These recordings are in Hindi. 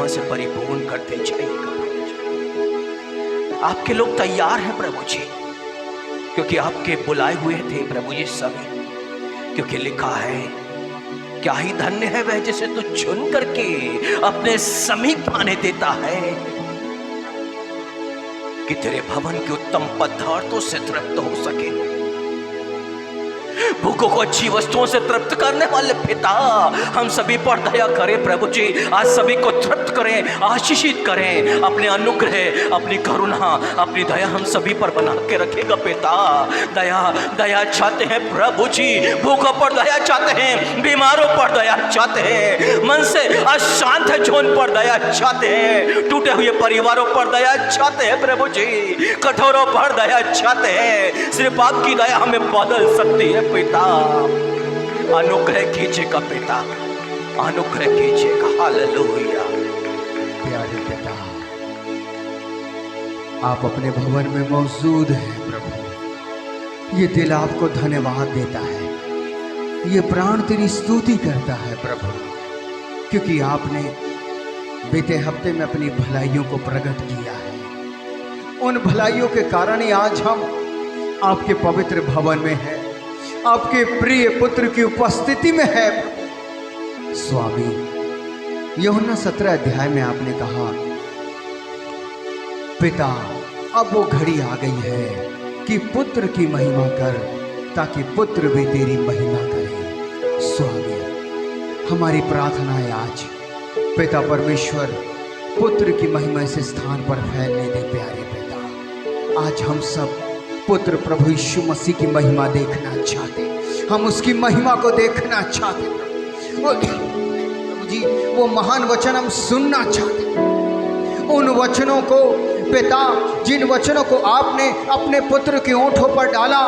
महिमा से परिपूर्ण करते जाइएगा। आपके लोग तैयार हैं प्रभु जी, क्योंकि आपके बुलाए हुए थे प्रभु जी सभी। क्योंकि लिखा है, क्या ही धन्य है वह जिसे तू चुन करके अपने समीप आने देता है, कि तेरे भवन के उत्तम पदार्थों से तृप्त हो सके। भूखों को अच्छी वस्तुओं से तृप्त करने वाले पिता हम सभी पर दया करें प्रभु जी। आज सभी को तृप्त करें, आशीषित करें। अपने अनुग्रह, अपनी करुणा, अपनी दया हम सभी पर बना के रखेगा पिता। दया दया चाहते हैं प्रभु जी। भूखों पर दया चाहते हैं, बीमारों पर दया चाहते हैं, मन से अशांत है जोन पर दया चाहते हैं, टूटे हुए परिवारों पर दया चाहते हैं प्रभु जी, कठोरों पर दया चाहते हैं। सिर्फ आपकी दया हमें बदल सकती है पिता। अनुग्रह कीजिएगा पिता, अनुग्रह कीजिएगा। हालेलुया। प्यारे पिता, आप अपने भवन में मौजूद हैं प्रभु। ये दिल आपको धन्यवाद देता है, ये प्राण तेरी स्तुति करता है प्रभु, क्योंकि आपने बीते हफ्ते में अपनी भलाइयों को प्रकट किया है। उन भलाइयों के कारण ही आज हम आपके पवित्र भवन में हैं, आपके प्रिय पुत्र की उपस्थिति में है प्रभु। स्वामी, यूहन्ना 17 अध्याय में आपने कहा, पिता अब वो घड़ी आ गई है कि पुत्र की महिमा कर, ताकि पुत्र भी तेरी महिमा करे। स्वामी, हमारी प्रार्थना है आज पिता परमेश्वर पुत्र की महिमा इस स्थान पर फैलने दे। प्यारे पिता, आज हम सब पुत्र प्रभु यीशु मसीह की महिमा देखना चाहते, हम उसकी महिमा को देखना चाहते प्रभु जी। वो महान वचन हम सुनना चाहते, उन वचनों को पिता, जिन वचनों को आपने अपने पुत्र के ओंठों पर डाला,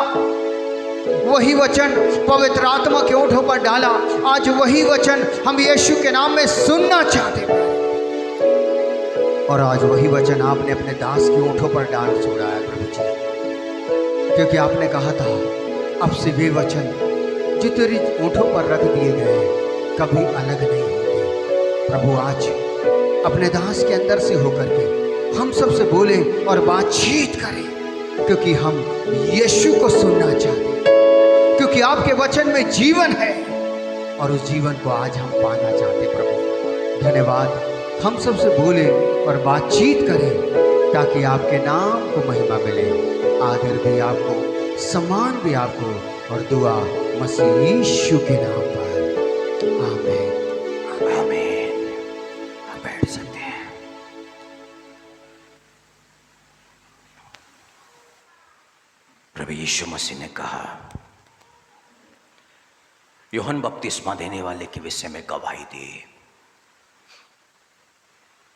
वही वचन पवित्र आत्मा के ओंठों पर डाला। आज वही वचन हम यीशु के नाम में सुनना चाहते, और आज वही वचन आपने अपने दास के ओंठों पर डाल छोड़ा है प्रभु जी। क्योंकि आपने कहा था, अब से वे वचन जो तेरी ओंठों पर रख दिए गए कभी अलग नहीं होंगे। प्रभु, आज अपने दास के अंदर से होकर के हम सबसे बोले और बातचीत करें, क्योंकि हम यीशु को सुनना चाहते हैं, क्योंकि आपके वचन में जीवन है और उस जीवन को आज हम पाना चाहते। प्रभु धन्यवाद, हम सबसे बोले और बातचीत करें, ताकि आपके नाम को महिमा मिले, आदर भी आपको, सम्मान भी आपको, और दुआ मसीह यीशु के नाम पर। आमीन आमीन। आप बैठ सकते हैं। प्रभु यीशु मसीह ने कहा, यूहन्ना बपतिस्मा देने वाले के विषय में गवाही दी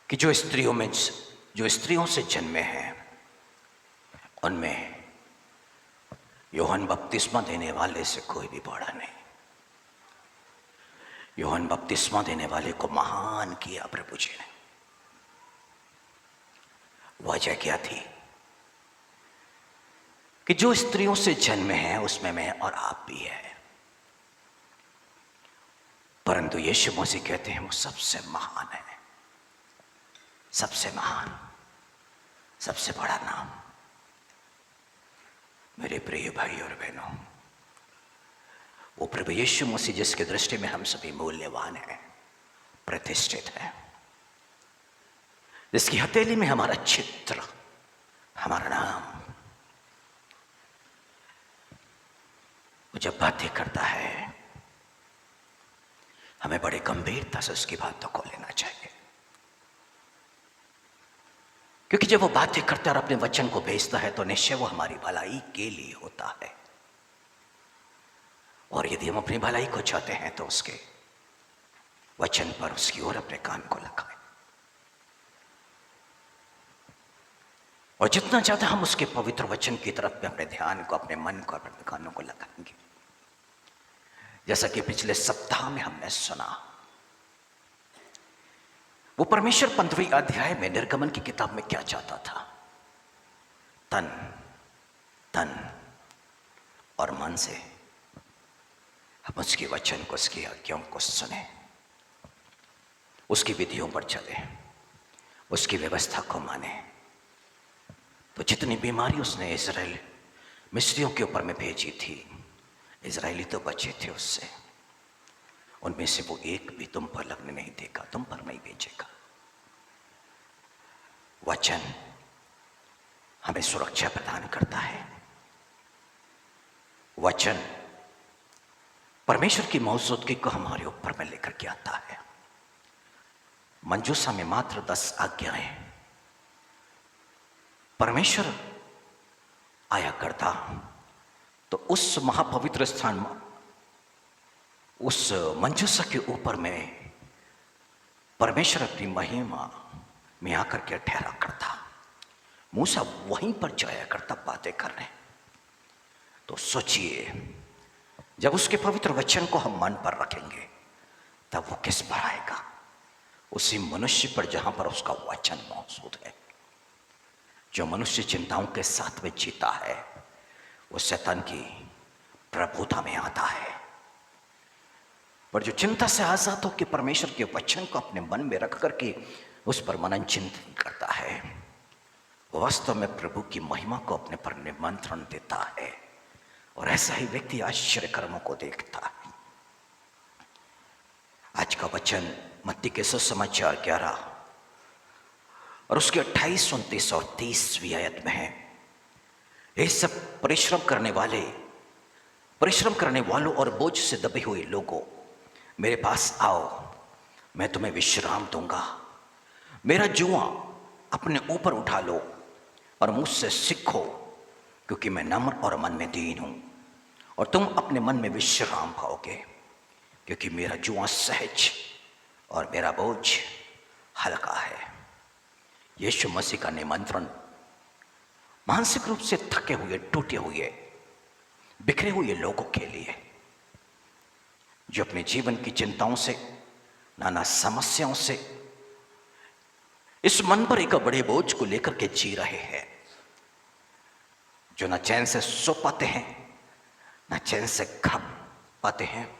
कि जो स्त्रियों से जन्मे हैं उनमें यूहन्ना बपतिस्मा देने वाले से कोई भी बड़ा नहीं। यूहन्ना बपतिस्मा देने वाले को महान किया प्रभु जी ने। वजह क्या थी? कि जो स्त्रियों से जन्मे हैं उसमें मैं और आप भी है, परंतु यीशु मसीह कहते हैं वो सबसे महान है, सबसे महान, सबसे बड़ा नाम। मेरे प्रिय भाई और बहनों, वो प्रभु यीशु मसीह जिसके दृष्टि में हम सभी मूल्यवान हैं, प्रतिष्ठित है, जिसकी हथेली में हमारा चित्र, हमारा नाम, वो जब बातें करता है हमें बड़े गंभीरता से उसकी बातों को लेना चाहिए। क्योंकि जब वो बातें करता है और अपने वचन को भेजता है तो निश्चय वो हमारी भलाई के लिए होता है। और यदि हम अपनी भलाई को चाहते हैं तो उसके वचन पर, उसकी ओर अपने कान को लगाएं, और जितना ज्यादा हम उसके पवित्र वचन की तरफ में अपने ध्यान को, अपने मन को, अपने कानों को लगाएंगे, जैसा कि पिछले सप्ताह में हमने सुना, वो परमेश्वर 15वें अध्याय में निर्गमन की किताब में क्या चाहता था? तन, तन और मन से हम उसके वचन को, उसकी आज्ञाओं को सुने, उसकी विधियों पर चले, उसकी व्यवस्था को माने। तो जितनी बीमारी उसने इजराइल मिस्रियों के ऊपर में भेजी थी, इजरायली तो बचे थे उससे, उनमें से वो एक भी तुम पर लगने नहीं देगा, तुम पर नहीं भेजेगा। वचन हमें सुरक्षा प्रदान करता है। वचन परमेश्वर की मौजूदगी को हमारे ऊपर में लेकर के आता है। मंजूसा में मात्र 10 आज्ञाएं परमेश्वर आया करता, तो उस महापवित्र स्थान, उस मंजूसा के ऊपर में परमेश्वर अपनी महिमा में आकर के ठहरा करता। मूसा वहीं पर जाया करता बातें करने। तो सोचिए, जब उसके पवित्र वचन को हम मन पर रखेंगे तब वो किस पर आएगा? उसी मनुष्य पर जहां पर उसका वचन मौजूद है। जो मनुष्य चिंताओं के साथ में जीता है वो शैतान की प्रभुता में आता है, पर जो चिंता से आजाद होकर परमेश्वर के वचन को अपने मन में रख करके उस पर मनन चिंतन करता है, वो वास्तव में प्रभु की महिमा को अपने पर निमंत्रण देता है, और ऐसा ही व्यक्ति आश्चर्य कर्मों को देखता है। आज का वचन मत्ती के सुसमाचार 11 और उसके 28, 29 और 30वीं आयत में है। ये सब परिश्रम करने वालों और बोझ से दबे हुए लोगों, मेरे पास आओ, मैं तुम्हें विश्राम दूंगा। मेरा जुआ अपने ऊपर उठा लो और मुझसे सीखो, क्योंकि मैं नम्र और मन में दीन हूं, और तुम अपने मन में विश्राम पाओगे, क्योंकि मेरा जुआ सहज और मेरा बोझ हल्का है। यीशु मसीह का निमंत्रण मानसिक रूप से थके हुए, टूटे हुए, बिखरे हुए लोगों के लिए, जो अपने जीवन की चिंताओं से, नाना समस्याओं से, इस मन पर एक बड़े बोझ को लेकर के जी रहे हैं, जो ना चैन से सो पाते हैं, ना चैन से खा पाते हैं।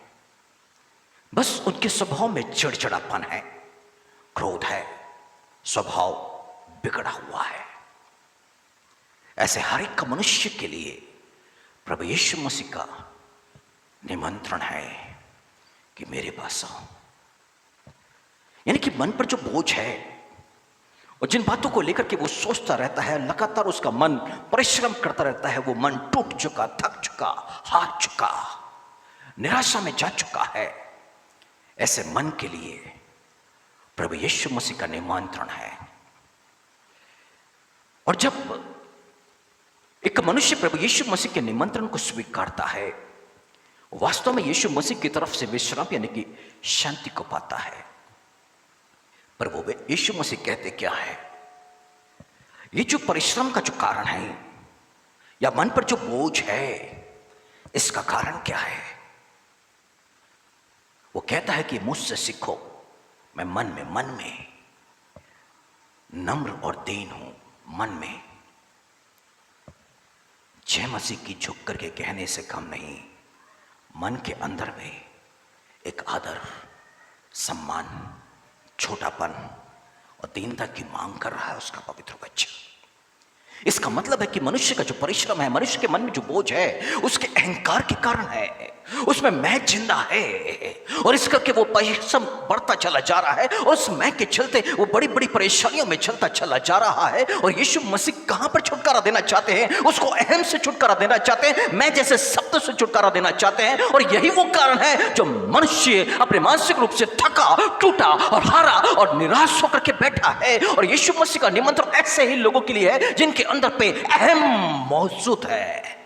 बस उनके स्वभाव में चिड़चिड़ापन है, क्रोध है, स्वभाव बिगड़ा हुआ है। ऐसे हर एक मनुष्य के लिए प्रभु यीशु मसीह का निमंत्रण है कि मेरे पास आओ। यानी कि मन पर जो बोझ है और जिन बातों को लेकर के वो सोचता रहता है, लगातार उसका मन परिश्रम करता रहता है, वो मन टूट चुका, थक चुका, हार चुका, निराशा में जा चुका है, ऐसे मन के लिए प्रभु यीशु मसीह का निमंत्रण है। और जब एक मनुष्य प्रभु यीशु मसीह के निमंत्रण को स्वीकारता है, वास्तव में यीशु मसीह की तरफ से विश्राम यानी कि शांति को पाता है। पर वो यीशु मसीह कहते क्या है? ये जो परिश्रम का जो कारण है या मन पर जो बोझ है, इसका कारण क्या है? वो कहता है कि मुझसे सीखो, मैं मन में नम्र और दीन हूं। मन में जय मसीह की झुक करके कहने से कम नहीं, मन के अंदर में एक आदर, सम्मान, छोटापन और दीनता की मांग कर रहा है उसका पवित्र वचन। इसका मतलब है कि मनुष्य का जो परिश्रम है, मनुष्य के मन में जो बोझ है, उसके अहंकार के कारण है, उसमें मैं जिंदा है, और इस करके वो परिश्रम बढ़ता चला जा रहा है, और उस मैं के चलते वो बड़ी बड़ी परेशानियों में चलता चला जा रहा है। और यीशु मसीह कहां पर छुटकारा देना चाहते हैं? उसको अहम से छुटकारा देना चाहते हैं, मैं जैसे शब्द से छुटकारा देना चाहते हैं। और यही वो कारण है जो मनुष्य अपने मानसिक रूप से थका, टूटा और हारा और निराश होकर के बैठा है। और यीशु मसीह का निमंत्रण ऐसे ही लोगों के लिए है जिनके अंदर पे अहम मौजूद है।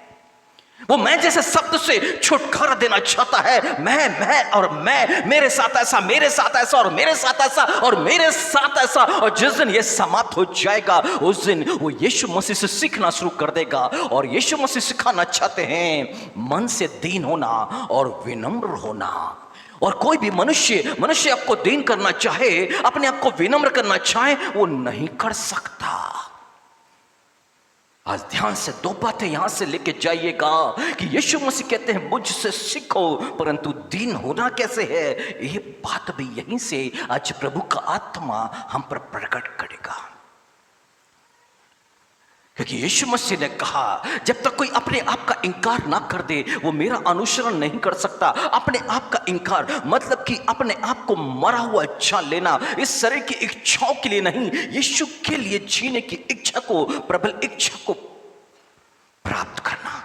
वो मैं जैसे शब्द से छुटकारा देना चाहता है। मैं और मैं, मेरे साथ ऐसा, मेरे साथ ऐसा, और मेरे साथ ऐसा, और मेरे साथ ऐसा। और जिस दिन ये समाप्त हो जाएगा, उस दिन वो यीशु मसीह से सीखना शुरू कर देगा। और यीशु मसीह सिखाना चाहते हैं मन से दीन होना और विनम्र होना। और कोई भी मनुष्य आपको दीन करना चाहे, अपने आप को विनम्र करना चाहे, वो नहीं कर सकता। आज ध्यान से दो बातें यहां से लेके जाइएगा कि यीशु मसीह कहते हैं मुझसे सीखो, परंतु दीन होना कैसे है, ये बात भी यहीं से आज प्रभु का आत्मा हम पर प्रकट करेगा। क्योंकि यीशु मसीह ने कहा जब तक कोई अपने आप का इनकार ना कर दे वो मेरा अनुसरण नहीं कर सकता। अपने आप का इनकार मतलब कि अपने आप को मरा हुआ जान लेना, इस शरीर की इच्छाओं के लिए नहीं, यीशु के लिए जीने की इच्छा को, प्रबल इच्छा को प्राप्त करना।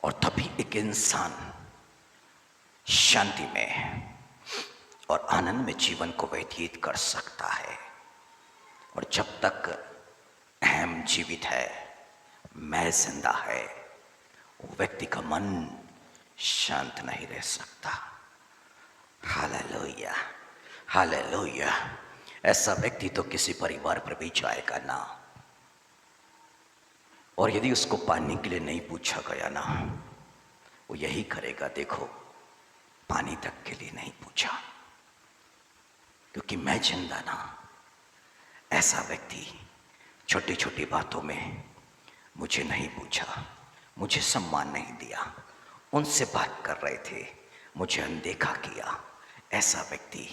और तभी एक इंसान शांति में और आनंद में जीवन को व्यतीत कर सकता है। और जब तक अहम जीवित है, मैं जिंदा है, वो व्यक्ति का मन शांत नहीं रह सकता। Hallelujah, hallelujah. ऐसा व्यक्ति तो किसी परिवार पर भी जाएगा ना, और यदि उसको पानी के लिए नहीं पूछा गया ना, वो यही करेगा, देखो पानी तक के लिए नहीं पूछा, क्योंकि मैं जिंदा ना। ऐसा व्यक्ति छोटी छोटी बातों में मुझे नहीं पूछा, मुझे सम्मान नहीं दिया, उनसे बात कर रहे थे, मुझे अनदेखा किया, ऐसा व्यक्ति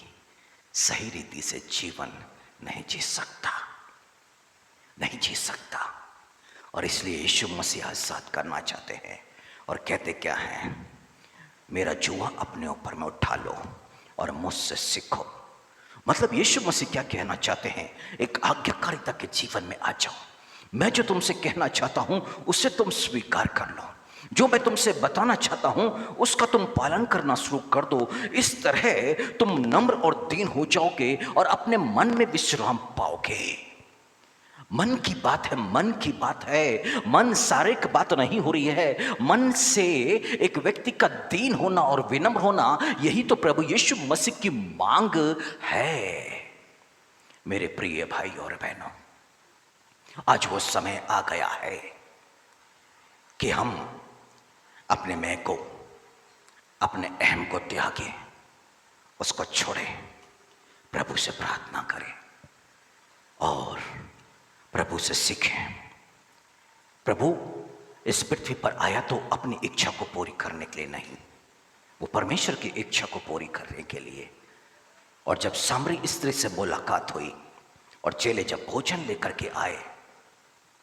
सही रीति से जीवन नहीं जी सकता, नहीं जी सकता। और इसलिए यीशु मसीह आजाद करना चाहते हैं और कहते क्या हैं, मेरा जुआ अपने ऊपर में उठा लो और मुझसे सीखो। मतलब यीशु मसीह क्या कहना चाहते हैं, एक आज्ञाकारिता के जीवन में आ जाओ। मैं जो तुमसे कहना चाहता हूं उसे तुम स्वीकार कर लो, जो मैं तुमसे बताना चाहता हूं उसका तुम पालन करना शुरू कर दो। इस तरह तुम नम्र और दीन हो जाओगे और अपने मन में विश्राम पाओगे। मन की बात है, मन की बात है, मन शारीरिक बात नहीं हो रही है। मन से एक व्यक्ति का दीन होना और विनम्र होना, यही तो प्रभु यीशु मसीह की मांग है। मेरे प्रिय भाई और बहनों, आज वो समय आ गया है कि हम अपने मैं को, अपने अहम को त्यागें, उसको छोड़ें, प्रभु से प्रार्थना करें और प्रभु से सीखें। प्रभु इस पृथ्वी पर आया तो अपनी इच्छा को पूरी करने के लिए नहीं, वो परमेश्वर की इच्छा को पूरी करने के लिए। और जब सामरी स्त्री से मुलाकात हुई और चेले जब भोजन लेकर के आए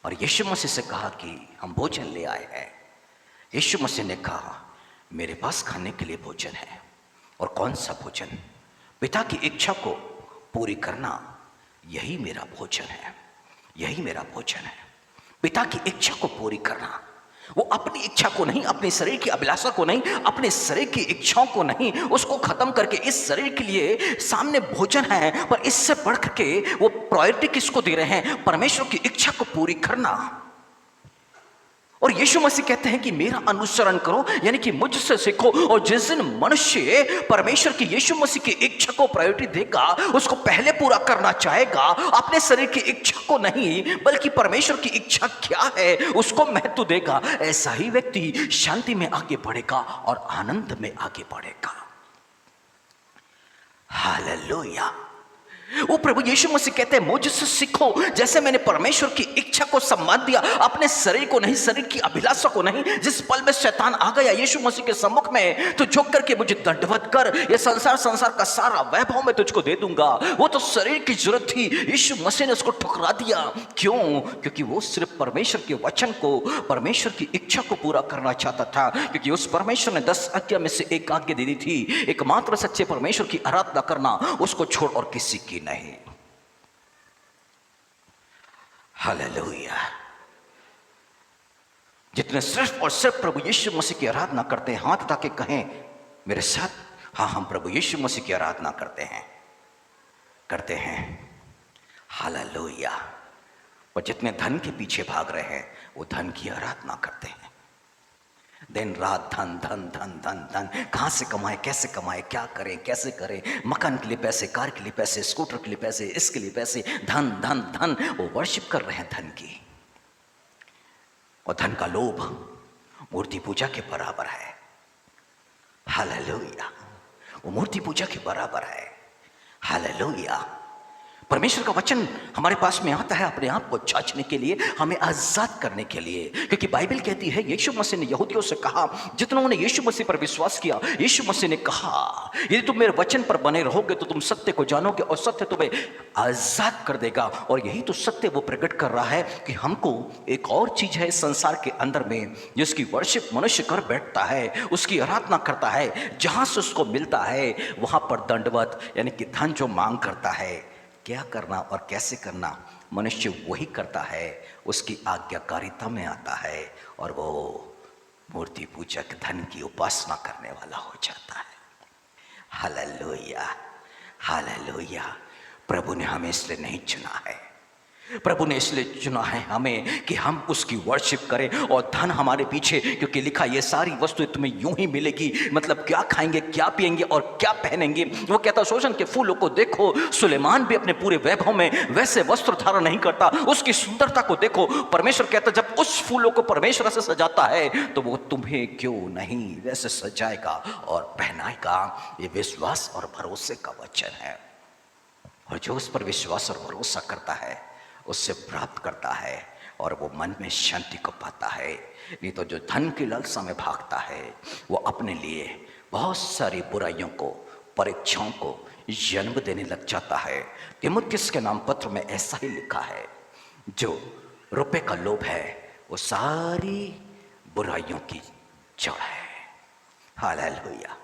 और यीशु मसीह से कहा कि हम भोजन ले आए हैं, यीशु मसीह ने कहा मेरे पास खाने के लिए भोजन है। और कौन सा भोजन? पिता की इच्छा को पूरी करना, यही मेरा भोजन है, यही मेरा भोजन है। पिता की इच्छा को पूरी करना, वो अपनी इच्छा को नहीं, अपने शरीर की अभिलाषा को नहीं, अपने शरीर की इच्छाओं को नहीं, उसको खत्म करके इस शरीर के लिए सामने भोजन है, पर इससे बढ़ करके वो प्रायोरिटी किसको दे रहे हैं? परमेश्वर की इच्छा को पूरी करना। और यीशु मसीह कहते हैं कि मेरा अनुसरण करो, यानी कि मुझसे सीखो। और जिस दिन मनुष्य परमेश्वर की, यीशु मसीह की इच्छा को प्रायोरिटी देगा, उसको पहले पूरा करना चाहेगा, अपने शरीर की इच्छा को नहीं बल्कि परमेश्वर की इच्छा क्या है उसको महत्व देगा, ऐसा ही व्यक्ति शांति में आगे बढ़ेगा और आनंद में आगे बढ़ेगा। हालेलुया। वो प्रभु यीशु मसीह कहते हैं मुझसे सीखो, जैसे मैंने परमेश्वर की इच्छा को सम्मान दिया, अपने शरीर को नहीं, शरीर की अभिलाषा को नहीं। जिस पल में शैतान आ गया यीशु मसीह के सम्मुख में, तो झुक करके मुझे दंडवत कर, ये संसार का सारा वैभव मैं तुझको दे दूंगा। वो तो शरीर की जरूरत थी, यीशु मसीह ने उसको ठुकरा दिया। क्यों? क्योंकि वो सिर्फ परमेश्वर के वचन को, परमेश्वर की इच्छा को पूरा करना चाहता था। क्योंकि उस परमेश्वर ने 10 आज्ञा में से एक आज्ञा दे दी थी, एकमात्र सच्चे परमेश्वर की आराधना करना, उसको छोड़ और किसी की नहीं। हालेलुया। जितने सिर्फ और सिर्फ प्रभु यीशु मसीह की आराधना करते हैं, हाथ उठा के कहें मेरे साथ, हाँ हम प्रभु यीशु मसीह की आराधना करते हैं। हालेलुया। और जितने धन के पीछे भाग रहे हैं वो धन की आराधना करते हैं। दिन रात धन धन धन धन धन, कहाँ से कमाए, कैसे कमाए, क्या करें, कैसे करें, मकान के लिए पैसे, कार के लिए पैसे, स्कूटर के लिए पैसे, इसके लिए पैसे, धन धन धन। वो वर्शिप कर रहे हैं धन की। और धन का लोभ मूर्ति पूजा के बराबर है। हालेलुया। वो मूर्ति पूजा के बराबर है। हालेलुया। परमेश्वर का वचन हमारे पास में आता है अपने आप को जांचने के लिए, हमें आजाद करने के लिए। क्योंकि बाइबल कहती है, यीशु मसीह ने यहूदियों से कहा, जितनों ने यीशु मसीह पर विश्वास किया, यीशु मसीह ने कहा, यदि तुम मेरे वचन पर बने रहोगे तो तुम सत्य को जानोगे और सत्य तुम्हें आजाद कर देगा। और यही तो सत्य वो प्रकट कर रहा है कि हमको एक और चीज है संसार के अंदर में जिसकी वर्शिप मनुष्य कर बैठता है, उसकी आराधना करता है, जहां से उसको मिलता है वहां पर दंडवत यानी कि धन जो मांग करता है। क्या करना और कैसे करना मनुष्य वही करता है, उसकी आज्ञाकारिता में आता है और वो मूर्ति पूजक धन की उपासना करने वाला हो जाता है। Hallelujah, hallelujah. प्रभु ने हमें इसलिए नहीं चुना है, प्रभु ने इसलिए चुना है हमें कि हम उसकी वर्शिप करें और धन हमारे पीछे, क्योंकि लिखा ये सारी वस्तुएं तुम्हें यूं ही मिलेगी। मतलब क्या खाएंगे, क्या पिएंगे और क्या पहनेंगे। वो कहता सोसन के फूलों को देखो, सुलेमान भी अपने पूरे वैभव में वैसे वस्त्र धारण नहीं करता, उसकी सुंदरता को देखो। परमेश्वर कहता जब उस फूलों को परमेश्वर से सजाता है तो वो तुम्हें क्यों नहीं वैसे सजाएगा और पहनाएगा। ये विश्वास और भरोसे का वचन है, और जो उस पर विश्वास और भरोसा करता है उससे प्राप्त करता है और वो मन में शांति को पाता है। नहीं तो जो धन की लालसा में भागता है वो अपने लिए बहुत सारी बुराइयों को, परीक्षाओं को जन्म देने लग जाता है। तीमुथियुस के नाम पत्र में ऐसा ही लिखा है, जो रुपए का लोभ है वो सारी बुराइयों की जड़ है। हालेलुया।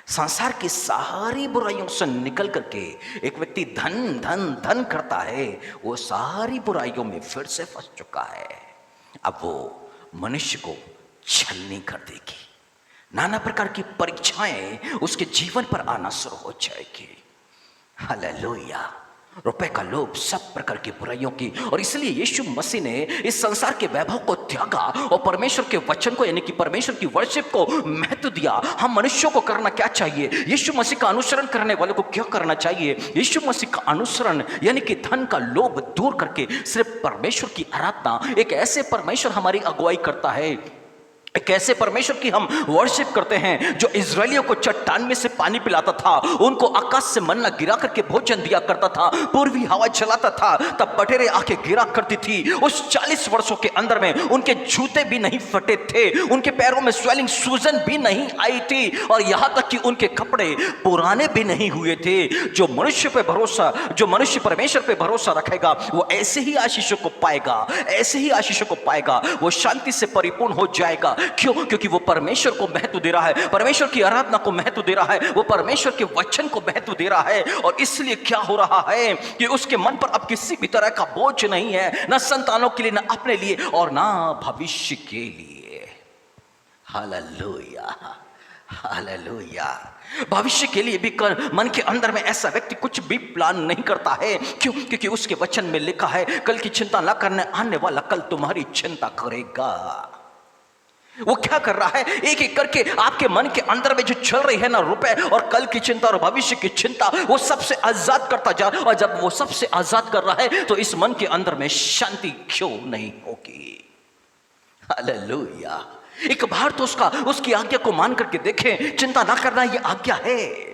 संसार की सारी बुराइयों से निकल करके एक व्यक्ति धन धन धन करता है, वो सारी बुराइयों में फिर से फंस चुका है। अब वो मनुष्य को छलनी कर देगी, नाना प्रकार की परीक्षाएं उसके जीवन पर आना शुरू हो जाएगी। हालेलुया। रुपए का लोभ, सब प्रकार की बुराइयों की। और इसलिए यीशु मसीह ने इस संसार के वैभव को त्यागा और परमेश्वर के वचन को यानी कि परमेश्वर की वर्शिप को महत्व दिया। हम मनुष्यों को करना क्या चाहिए, यीशु मसीह का अनुसरण करने वालों को क्या करना चाहिए। यीशु मसीह का अनुसरण यानी कि धन का लोभ दूर करके सिर्फ परमेश्वर की आराधना, एक ऐसे परमेश्वर हमारी अगुवाई करता है, एक ऐसे परमेश्वर की हम वर्शिप करते हैं जो इजरायलियों को चट्टान में से पानी पिलाता था, उनको आकाश से मन्ना गिरा करके भोजन दिया करता था, पूर्वी हवा चलाता था तब बटेरें आके गिरा करती थी। उस 40 वर्षों के अंदर में उनके जूते भी नहीं फटे थे, उनके पैरों में स्वेलिंग सूजन भी नहीं आई थी, और यहां तक कि उनके कपड़े पुराने भी नहीं हुए थे। जो मनुष्य पे भरोसा, जो मनुष्य परमेश्वर पे भरोसा रखेगा वो ऐसे ही आशीषों को पाएगा, ऐसे ही आशीषों को पाएगा। वो शांति से परिपूर्ण हो जाएगा। क्यों? क्योंकि वो परमेश्वर को महत्व दे रहा है, परमेश्वर की आराधना को महत्व दे रहा है, वो परमेश्वर के वचन को महत्व दे रहा है। और इसलिए क्या हो रहा है कि उसके मन पर अब किसी भी तरह का बोझ नहीं है, ना संतानों के लिए, ना अपने लिए, और ना भविष्य के लिए। Hallelujah, hallelujah. भविष्य के लिए भी मन के अंदर में ऐसा व्यक्ति कुछ भी प्लान नहीं करता है। क्यों? क्योंकि उसके वचन में लिखा है, कल की चिंता ना करने, आने वाला कल तुम्हारी चिंता करेगा। वो क्या कर रहा है, एक एक करके आपके मन के अंदर में जो चल रही है ना रुपए और कल की चिंता और भविष्य की चिंता, वो सबसे आजाद करता जा रहा है। और जब वो सबसे आजाद कर रहा है तो इस मन के अंदर में शांति क्यों नहीं होगी। हालेलुया। एक बार तो उसकी आज्ञा को मान करके देखें, चिंता ना करना ये आज्ञा है।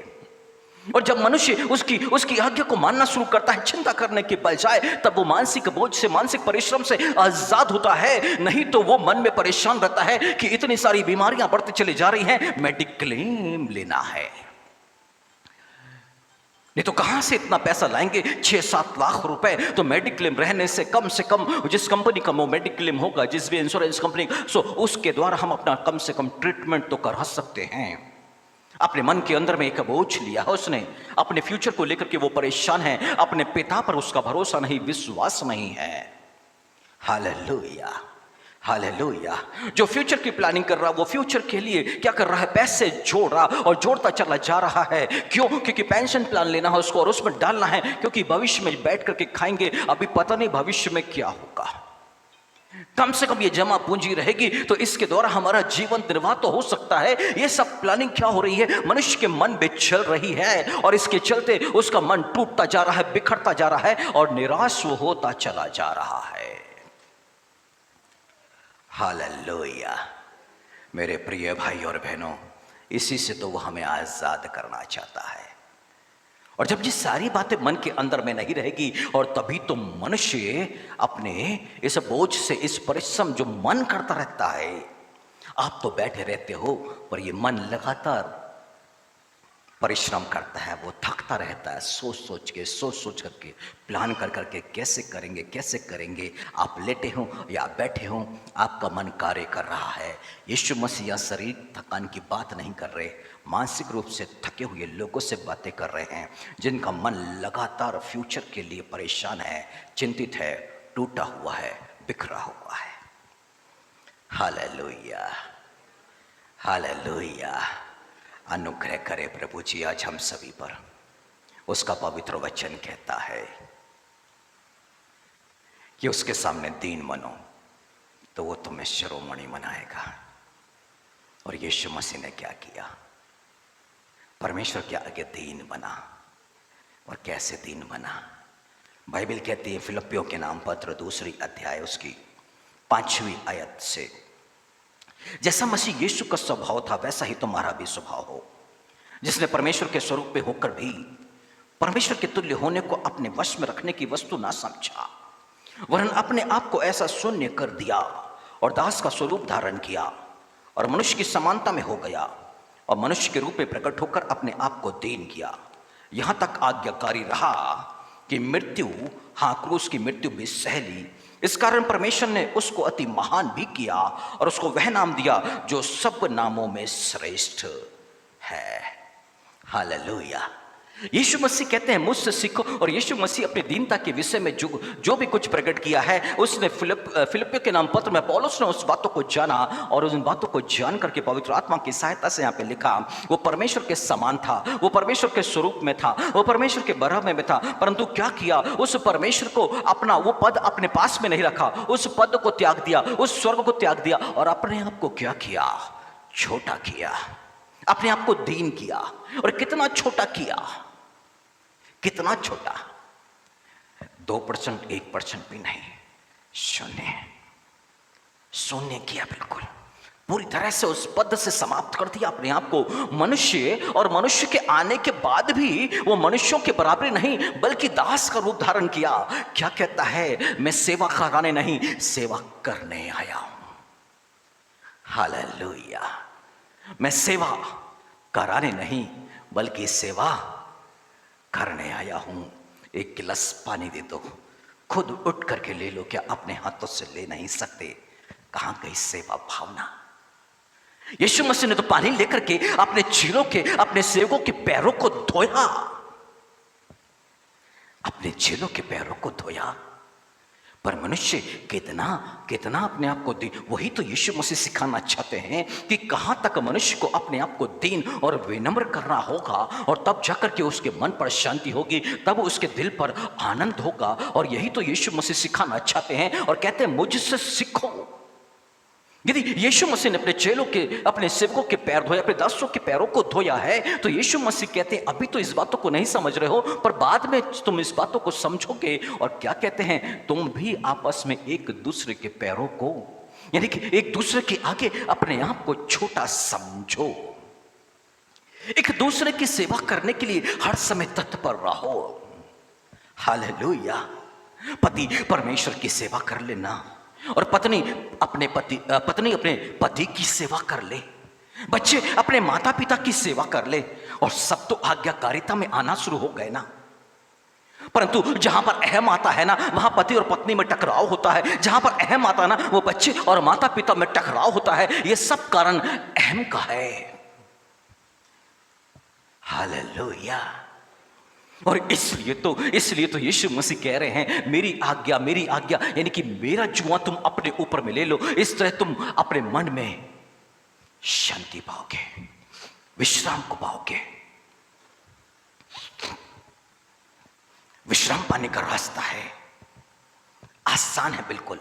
और जब मनुष्य उसकी आज्ञा को मानना शुरू करता है चिंता करने के बजाय, तब वो मानसिक बोझ से, मानसिक परिश्रम से आजाद होता है। नहीं तो वो मन में परेशान रहता है कि इतनी सारी बीमारियां बढ़ती चली जा रही हैं, मेडिक्लेम लेना है, नहीं तो कहां से इतना पैसा लाएंगे, 6-7 लाख रुपए। तो मेडिक्लेम रहने से कम जिस कंपनी का वो मेडिक्लेम होगा, जिस भी इंश्योरेंस कंपनी, सो उसके द्वारा हम अपना कम से कम ट्रीटमेंट तो करा सकते हैं। अपने मन के अंदर में एक बोझ लिया है उसने, अपने फ्यूचर को लेकर के वो परेशान है, अपने पिता पर उसका भरोसा नहीं, विश्वास नहीं है। Hallelujah, hallelujah. जो फ्यूचर की प्लानिंग कर रहा है वो फ्यूचर के लिए क्या कर रहा है, पैसे जोड़ रहा और जोड़ता चला जा रहा है। क्यों? क्योंकि पेंशन प्लान लेना है उसको और उसमें डालना है, क्योंकि भविष्य में बैठ करके खाएंगे, अभी पता नहीं भविष्य में क्या होगा। कम से कम ये जमा पूंजी रहेगी तो इसके द्वारा हमारा जीवन निर्वाह तो हो सकता है। ये सब प्लानिंग क्या हो रही है, मनुष्य के मन में चल रही है, और इसके चलते उसका मन टूटता जा रहा है, बिखरता जा रहा है और निराश होता चला जा रहा है। हालेलुया। मेरे प्रिय भाई और बहनों, इसी से तो वो हमें आजाद करना चाहता है। और जब ये सारी बातें मन के अंदर में नहीं रहेगी, और तभी तो मनुष्य अपने इस बोझ से, इस परिश्रम जो मन करता रहता है, आप तो बैठे रहते हो पर ये मन लगातार परिश्रम करता है, वो थकता रहता है, सोच सोच करके, प्लान कर करके कैसे करेंगे कैसे करेंगे। आप लेटे हो या बैठे हो, आपका मन कार्य कर रहा है। यीशु मसीह शरीर थकान की बात नहीं कर रहे, मानसिक रूप से थके हुए लोगों से बातें कर रहे हैं, जिनका मन लगातार फ्यूचर के लिए परेशान है, चिंतित है, टूटा हुआ है, बिखरा हुआ है। Hallelujah, hallelujah. अनुग्रह करे प्रभु जी आज हम सभी पर। उसका पवित्र वचन कहता है कि उसके सामने दीन बनो तो वो तुम्हें शिरोमणि बनाएगा। और यीशु मसीह ने क्या किया? परमेश्वर के आगे दीन बना। और कैसे दीन बना? बाइबल कहती है फिलिप्पियों के नाम पत्र 2 अध्याय उसकी 5वीं आयत से, जैसा मसीह यीशु का स्वभाव था वैसा ही तुम्हारा भी स्वभाव हो, जिसने परमेश्वर के स्वरूप में होकर भी परमेश्वर के तुल्य होने को अपने वश में रखने की वस्तु ना समझा, वरन अपने आप को ऐसा शून्य कर दिया और दास का स्वरूप धारण किया और मनुष्य की समानता में हो गया और मनुष्य के रूप में प्रकट होकर अपने आप को दीन किया, यहाँ तक आज्ञाकारी रहा कि मृत्यु, हाँ क्रूस की मृत्यु भी सह ली। इस कारण परमेश्वर ने उसको अति महान भी किया और उसको वह नाम दिया जो सब नामों में श्रेष्ठ है। हालेलुया। यीशु मसीह कहते हैं मुझसे सीखो, और यीशु मसीह अपनी दीनता के विषय में जो भी कुछ प्रकट किया है, उसने फिलिप्पियों के नाम पत्र में पौलुस ने उस बातों को जाना और उन बातों को जान करके पवित्र आत्मा की सहायता से यहाँ पे लिखा। वो परमेश्वर के समान था, वो परमेश्वर के स्वरूप में था, वो परमेश्वर के बराबर में था, परंतु क्या किया? उस परमेश्वर को अपना वो पद अपने पास में नहीं रखा, उस पद को त्याग दिया, उस स्वर्ग को त्याग दिया और अपने आप को क्या किया? छोटा किया, अपने आप को दीन किया। और कितना छोटा किया, कितना छोटा? 2%, 1% भी नहीं, शून्य किया, बिल्कुल पूरी तरह से उस पद से समाप्त कर दिया अपने आप को मनुष्य। और मनुष्य के आने के बाद भी वो मनुष्यों के बराबरी नहीं बल्कि दास का रूप धारण किया। क्या कहता है? मैं सेवा कराने नहीं, सेवा करने आया हूं। हालेलुया। मैं सेवा कराने नहीं बल्कि सेवा करने आया हूं। एक गिलास पानी दे दो, खुद उठ करके ले लो, क्या अपने हाथों से ले नहीं सकते? कहां गई सेवा भावना? यीशु मसीह ने तो पानी लेकर के अपने चेलों के, अपने सेवकों के पैरों को धोया, अपने चेलों के पैरों को धोया। पर मनुष्य कितना कितना अपने आप को दीन, वही तो यीशु मसीह सिखाना चाहते हैं कि कहां तक मनुष्य को अपने आप को दीन और विनम्र करना होगा, और तब जाकर के उसके मन पर शांति होगी, तब उसके दिल पर आनंद होगा। और यही तो यीशु मसीह सिखाना चाहते हैं और कहते हैं मुझसे सीखो। यदि यीशु मसीह ने अपने चेलों के, अपने सेवकों के पैर धोए, अपने दासों के पैरों को धोया है, तो यीशु मसीह कहते हैं अभी तो इस बातों को नहीं समझ रहे हो, पर बाद में तुम इस बातों को समझोगे। और क्या कहते हैं? तुम भी आपस में एक दूसरे के पैरों को, यानी कि एक दूसरे के आगे अपने आप को छोटा समझो, एक दूसरे की सेवा करने के लिए हर समय तत्पर रहो। हालेलुया। पति परमेश्वर की सेवा कर लेना, और पत्नी अपने पति की सेवा कर ले, बच्चे अपने माता पिता की सेवा कर ले, और सब तो आज्ञाकारिता में आना शुरू हो गए ना। परंतु जहां पर अहम आता है ना, वहां पति और पत्नी में टकराव होता है। जहां पर अहम आता है ना, वो बच्चे और माता पिता में टकराव होता है। ये सब कारण अहम का है। हालेलुया। और इसलिए तो यीशु मसीह कह रहे हैं मेरी आज्ञा, यानी कि मेरा जुआ तुम अपने ऊपर में ले लो। इस तरह तुम अपने मन में शांति पाओगे, विश्राम को पाओगे। विश्राम पाने का रास्ता है, आसान है बिल्कुल।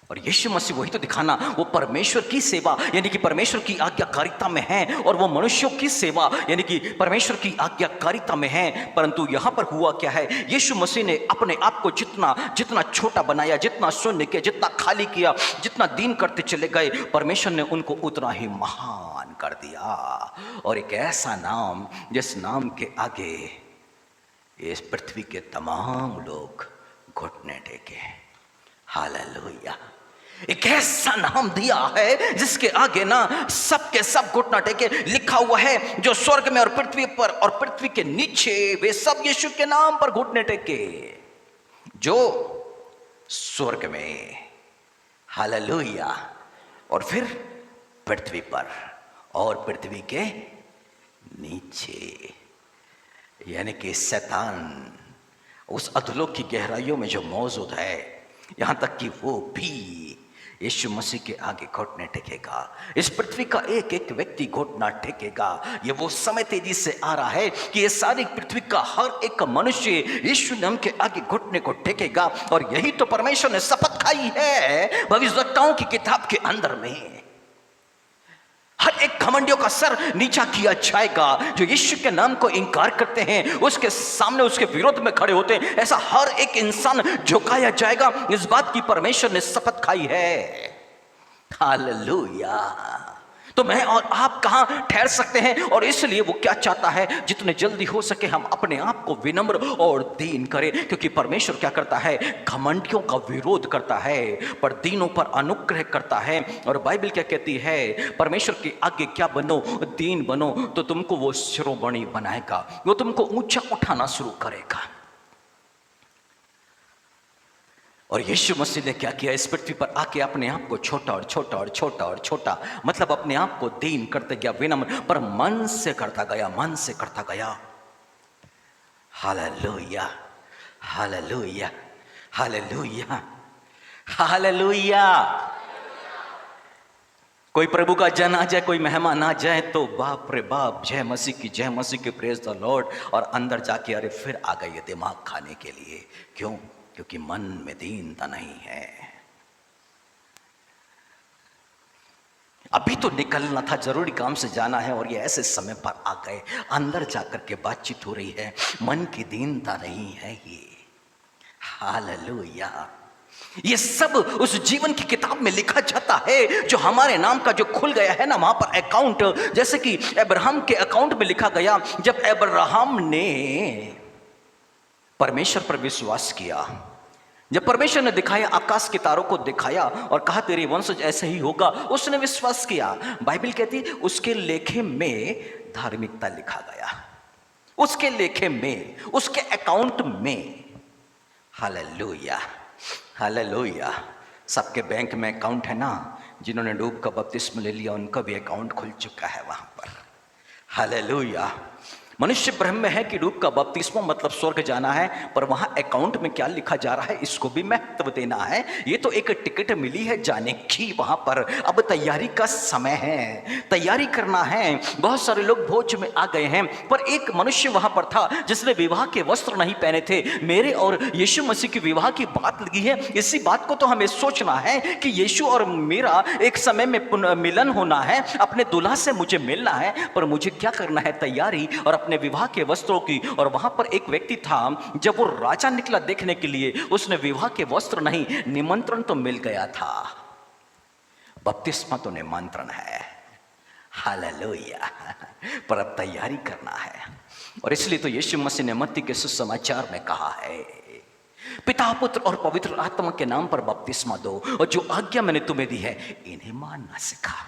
और यीशु मसीह वही तो दिखाना, वो परमेश्वर की सेवा यानी कि परमेश्वर की आज्ञाकारिता में है, और वो मनुष्यों की सेवा यानी कि परमेश्वर की आज्ञाकारिता में है। परंतु यहां पर हुआ क्या है? यीशु मसीह ने अपने आप को जितना छोटा बनाया, जितना शून्य किया, जितना खाली किया, जितना दीन करते चले गए, परमेश्वर ने उनको उतना ही महान कर दिया। और एक ऐसा नाम जिस नाम के आगे इस पृथ्वी के तमाम लोग घुटने टेके। हालेलुया। एक ऐसा नाम दिया है जिसके आगे ना सबके सब घुटना टेके। लिखा हुआ है जो स्वर्ग में और पृथ्वी पर और पृथ्वी के नीचे वे सब यीशु के नाम पर घुटने टेके। जो स्वर्ग में, हालेलुया, और फिर पृथ्वी पर और पृथ्वी के नीचे, यानी कि शैतान उस अधोलोक की गहराइयों में जो मौजूद है, यहां तक कि वो भी यीशु मसीह के आगे घुटने टेकेगा। इस पृथ्वी का एक एक व्यक्ति घुटना टेकेगा। ये वो समय तेजी से आ रहा है कि ये सारी पृथ्वी का हर एक मनुष्य यीशु नाम के आगे घुटने को टेकेगा। और यही तो परमेश्वर ने शपथ खाई है भविष्यवक्ताओं की किताब के अंदर में। हर एक घमंडियों का सर नीचा किया जाएगा। जो यीशु के नाम को इनकार करते हैं, उसके सामने उसके विरोध में खड़े होते हैं, ऐसा हर एक इंसान झुकाया जाएगा। इस बात की परमेश्वर ने शपथ खाई है। हालेलुया। तो मैं और आप कहां ठहर सकते हैं? और इसलिए वो क्या चाहता है, जितने जल्दी हो सके हम अपने आप को विनम्र और दीन करें, क्योंकि परमेश्वर क्या करता है, घमंडियों का विरोध करता है पर दीनों पर अनुग्रह करता है। और बाइबल क्या कहती है, परमेश्वर के आगे क्या बनो, दीन बनो, तो तुमको वो शिरोमणि बनाएगा, वो तुमको ऊंचा उठाना शुरू करेगा। और यीशु मसीह ने क्या किया, इस पृथ्वी पर आके अपने आप को छोटा और छोटा और छोटा और छोटा, मतलब अपने आप को दीन करते गया, विनम्र, पर मन से करता गया, मन से करता गया। Hallelujah, hallelujah, hallelujah, hallelujah. कोई प्रभु का जन आ जाए, कोई मेहमान आ जाए तो बाप रे बाप, जय मसीह की, जय मसीह की, प्रेज द लॉर्ड। और अंदर जाके अरे फिर आ गई दिमाग खाने के लिए। क्यों? क्योंकि मन में दीनता नहीं है। अभी तो निकलना था, जरूरी काम से जाना है, और ये ऐसे समय पर आ गए। अंदर जाकर के बातचीत हो रही है, मन की दीनता नहीं है ये। हालेलुया। ये सब उस जीवन की किताब में लिखा जाता है जो हमारे नाम का जो खुल गया है ना, वहां पर अकाउंट, जैसे कि अब्राहम के अकाउंट में लिखा गया, जब अब्राहम ने परमेश्वर पर विश्वास किया, जब परमेश्वर ने दिखाया, आकाश के तारों को दिखाया और कहा तेरे वंशज ऐसे ही होगा, उसने विश्वास किया। बाइबल कहती उसके लेखे में धार्मिकता लिखा गया, उसके लेखे में, उसके अकाउंट में। Hallelujah, hallelujah. सबके बैंक में अकाउंट है ना, जिन्होंने डूब का बपतिस्मा ले लिया उनका भी अकाउंट खुल चुका है वहां पर। हालेलुया। मनुष्य भ्रम में है कि डूब का बपतिस्मा मतलब स्वर्ग जाना है, पर वहां अकाउंट में क्या लिखा जा रहा है इसको भी महत्व देना है। ये तो एक टिकट मिली है जाने की, वहां पर अब तैयारी का समय है, तैयारी करना है। बहुत सारे लोग भोज में आ गए हैं, पर एक मनुष्य वहां पर था जिसने विवाह के वस्त्र नहीं पहने थे। मेरे और यीशु मसीह की विवाह की बात लगी है। इसी बात को तो हमें सोचना है कि यीशु और मेरा एक समय में मिलन होना है, अपने दूल्हा से मुझे मिलना है, पर मुझे क्या करना है, तैयारी और अपने विवाह के वस्त्रों की। और वहां पर एक व्यक्ति था, जब वो राजा निकला देखने के लिए, उसने विवाह के वस्त्र नहीं, निमंत्रण तो मिल गया था, बपतिस्मा तो निमंत्रण है। हालेलुया। पर अब तैयारी करना है। और इसलिए तो यीशु मसीह ने मत्ती के सुसमाचार में कहा है, पिता, पुत्र और पवित्र आत्मा के नाम पर बपतिस्मा दो, और जो आज्ञा मैंने तुम्हें दी है इन्हें मानना सिखा।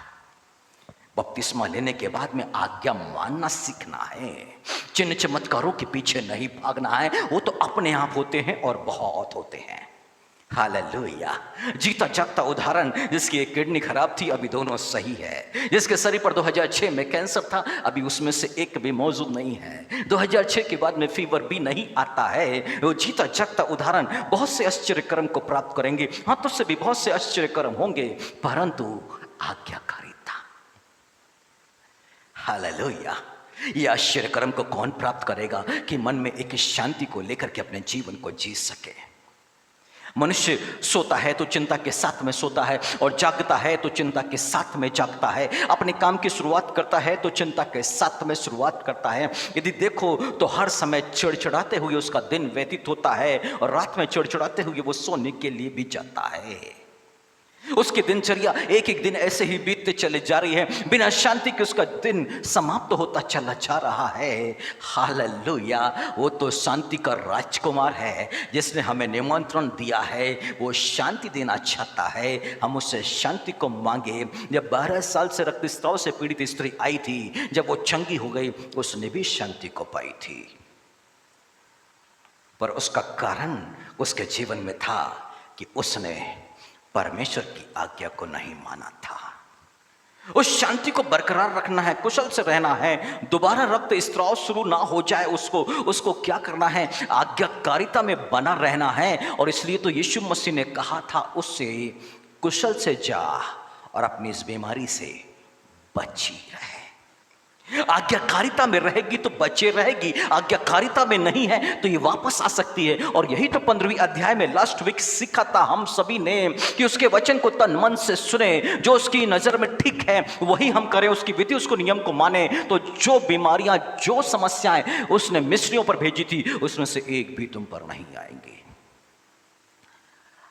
बपतिस्मा लेने के बाद में आज्ञा मानना सीखना है। चिन्ह चमत्कारों के पीछे नहीं भागना है, वो तो अपने आप होते हैं और बहुत होते हैं। हालेलुया। जीता जागता उदाहरण, जिसकी एक किडनी खराब थी अभी दोनों सही है, जिसके शरीर पर 2006 में कैंसर था अभी उसमें से एक भी मौजूद नहीं है, 2006 के बाद में फीवर भी नहीं आता है। वो जीता जागता उदाहरण बहुत से आश्चर्य कर्म को प्राप्त करेंगे, हाथों से भी बहुत से आश्चर्य कर्म होंगे, परंतु आज्ञाकारिता। हालेलुया। यह आश्चर्य कर्म को कौन प्राप्त करेगा कि मन में एक शांति को लेकर के अपने जीवन को जी सके। मनुष्य सोता है तो चिंता के साथ में सोता है, और जागता है तो चिंता के साथ में जागता है। अपने काम की शुरुआत करता है तो चिंता के साथ में शुरुआत करता है। यदि देखो तो हर समय चिड़चिड़ाते हुए उसका दिन व्यतीत होता है, और रात में चिड़चिड़ाते हुए वो सोने के लिए भी जाता है। उसकी दिनचर्या एक एक दिन ऐसे ही बीतते चले जा रही है, बिना शांति के उसका दिन समाप्त होता चला जा रहा है। हालेलुया। वो तो शांति का राजकुमार है जिसने हमें निमंत्रण दिया है, वो शांति देना चाहता है, हम उससे शांति को मांगे। जब 12 साल से रक्तस्राव से पीड़ित स्त्री आई थी, जब वो चंगी हो गई, उसने भी शांति को पाई थी, पर उसका कारण उसके जीवन में था कि उसने परमेश्वर की आज्ञा को नहीं माना था। उस शांति को बरकरार रखना है, कुशल से रहना है, दोबारा रक्तस्राव शुरू ना हो जाए, उसको क्या करना है, आज्ञाकारिता में बना रहना है। और इसलिए तो यीशु मसीह ने कहा था उससे, कुशल से जा और अपनी इस बीमारी से बची रहे। आज्ञाकारिता में रहेगी तो बचे रहेगी, आज्ञाकारिता में नहीं है तो ये वापस आ सकती है। और यही तो 15वीं अध्याय में लास्ट वीक सीखा था हम सभी ने कि उसके वचन को तन मन से सुने, जो उसकी नजर में ठीक है वही हम करें, उसकी विधि उसको नियम को माने, तो जो बीमारियां, जो समस्याएं उसने मिस्रियों पर भेजी थी, उसमें से एक भी तुम पर नहीं आएंगे।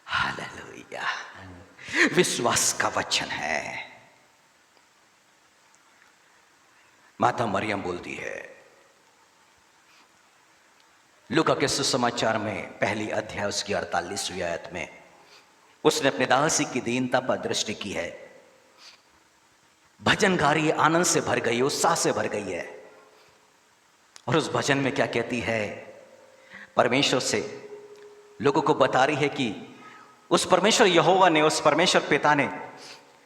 हालेलुया। विश्वास का वचन है। माता मरियम बोलती है लूका के सुसमाचार में पहली अध्याय उसकी 48वीं आयत में, उसने अपने दासी की दीनता पर दृष्टि की है। भजनकारी आनंद से भर गई, उत्साह से भर गई है। और उस भजन में क्या कहती है, परमेश्वर से लोगों को बता रही है कि उस परमेश्वर यहोवा ने, उस परमेश्वर पिता ने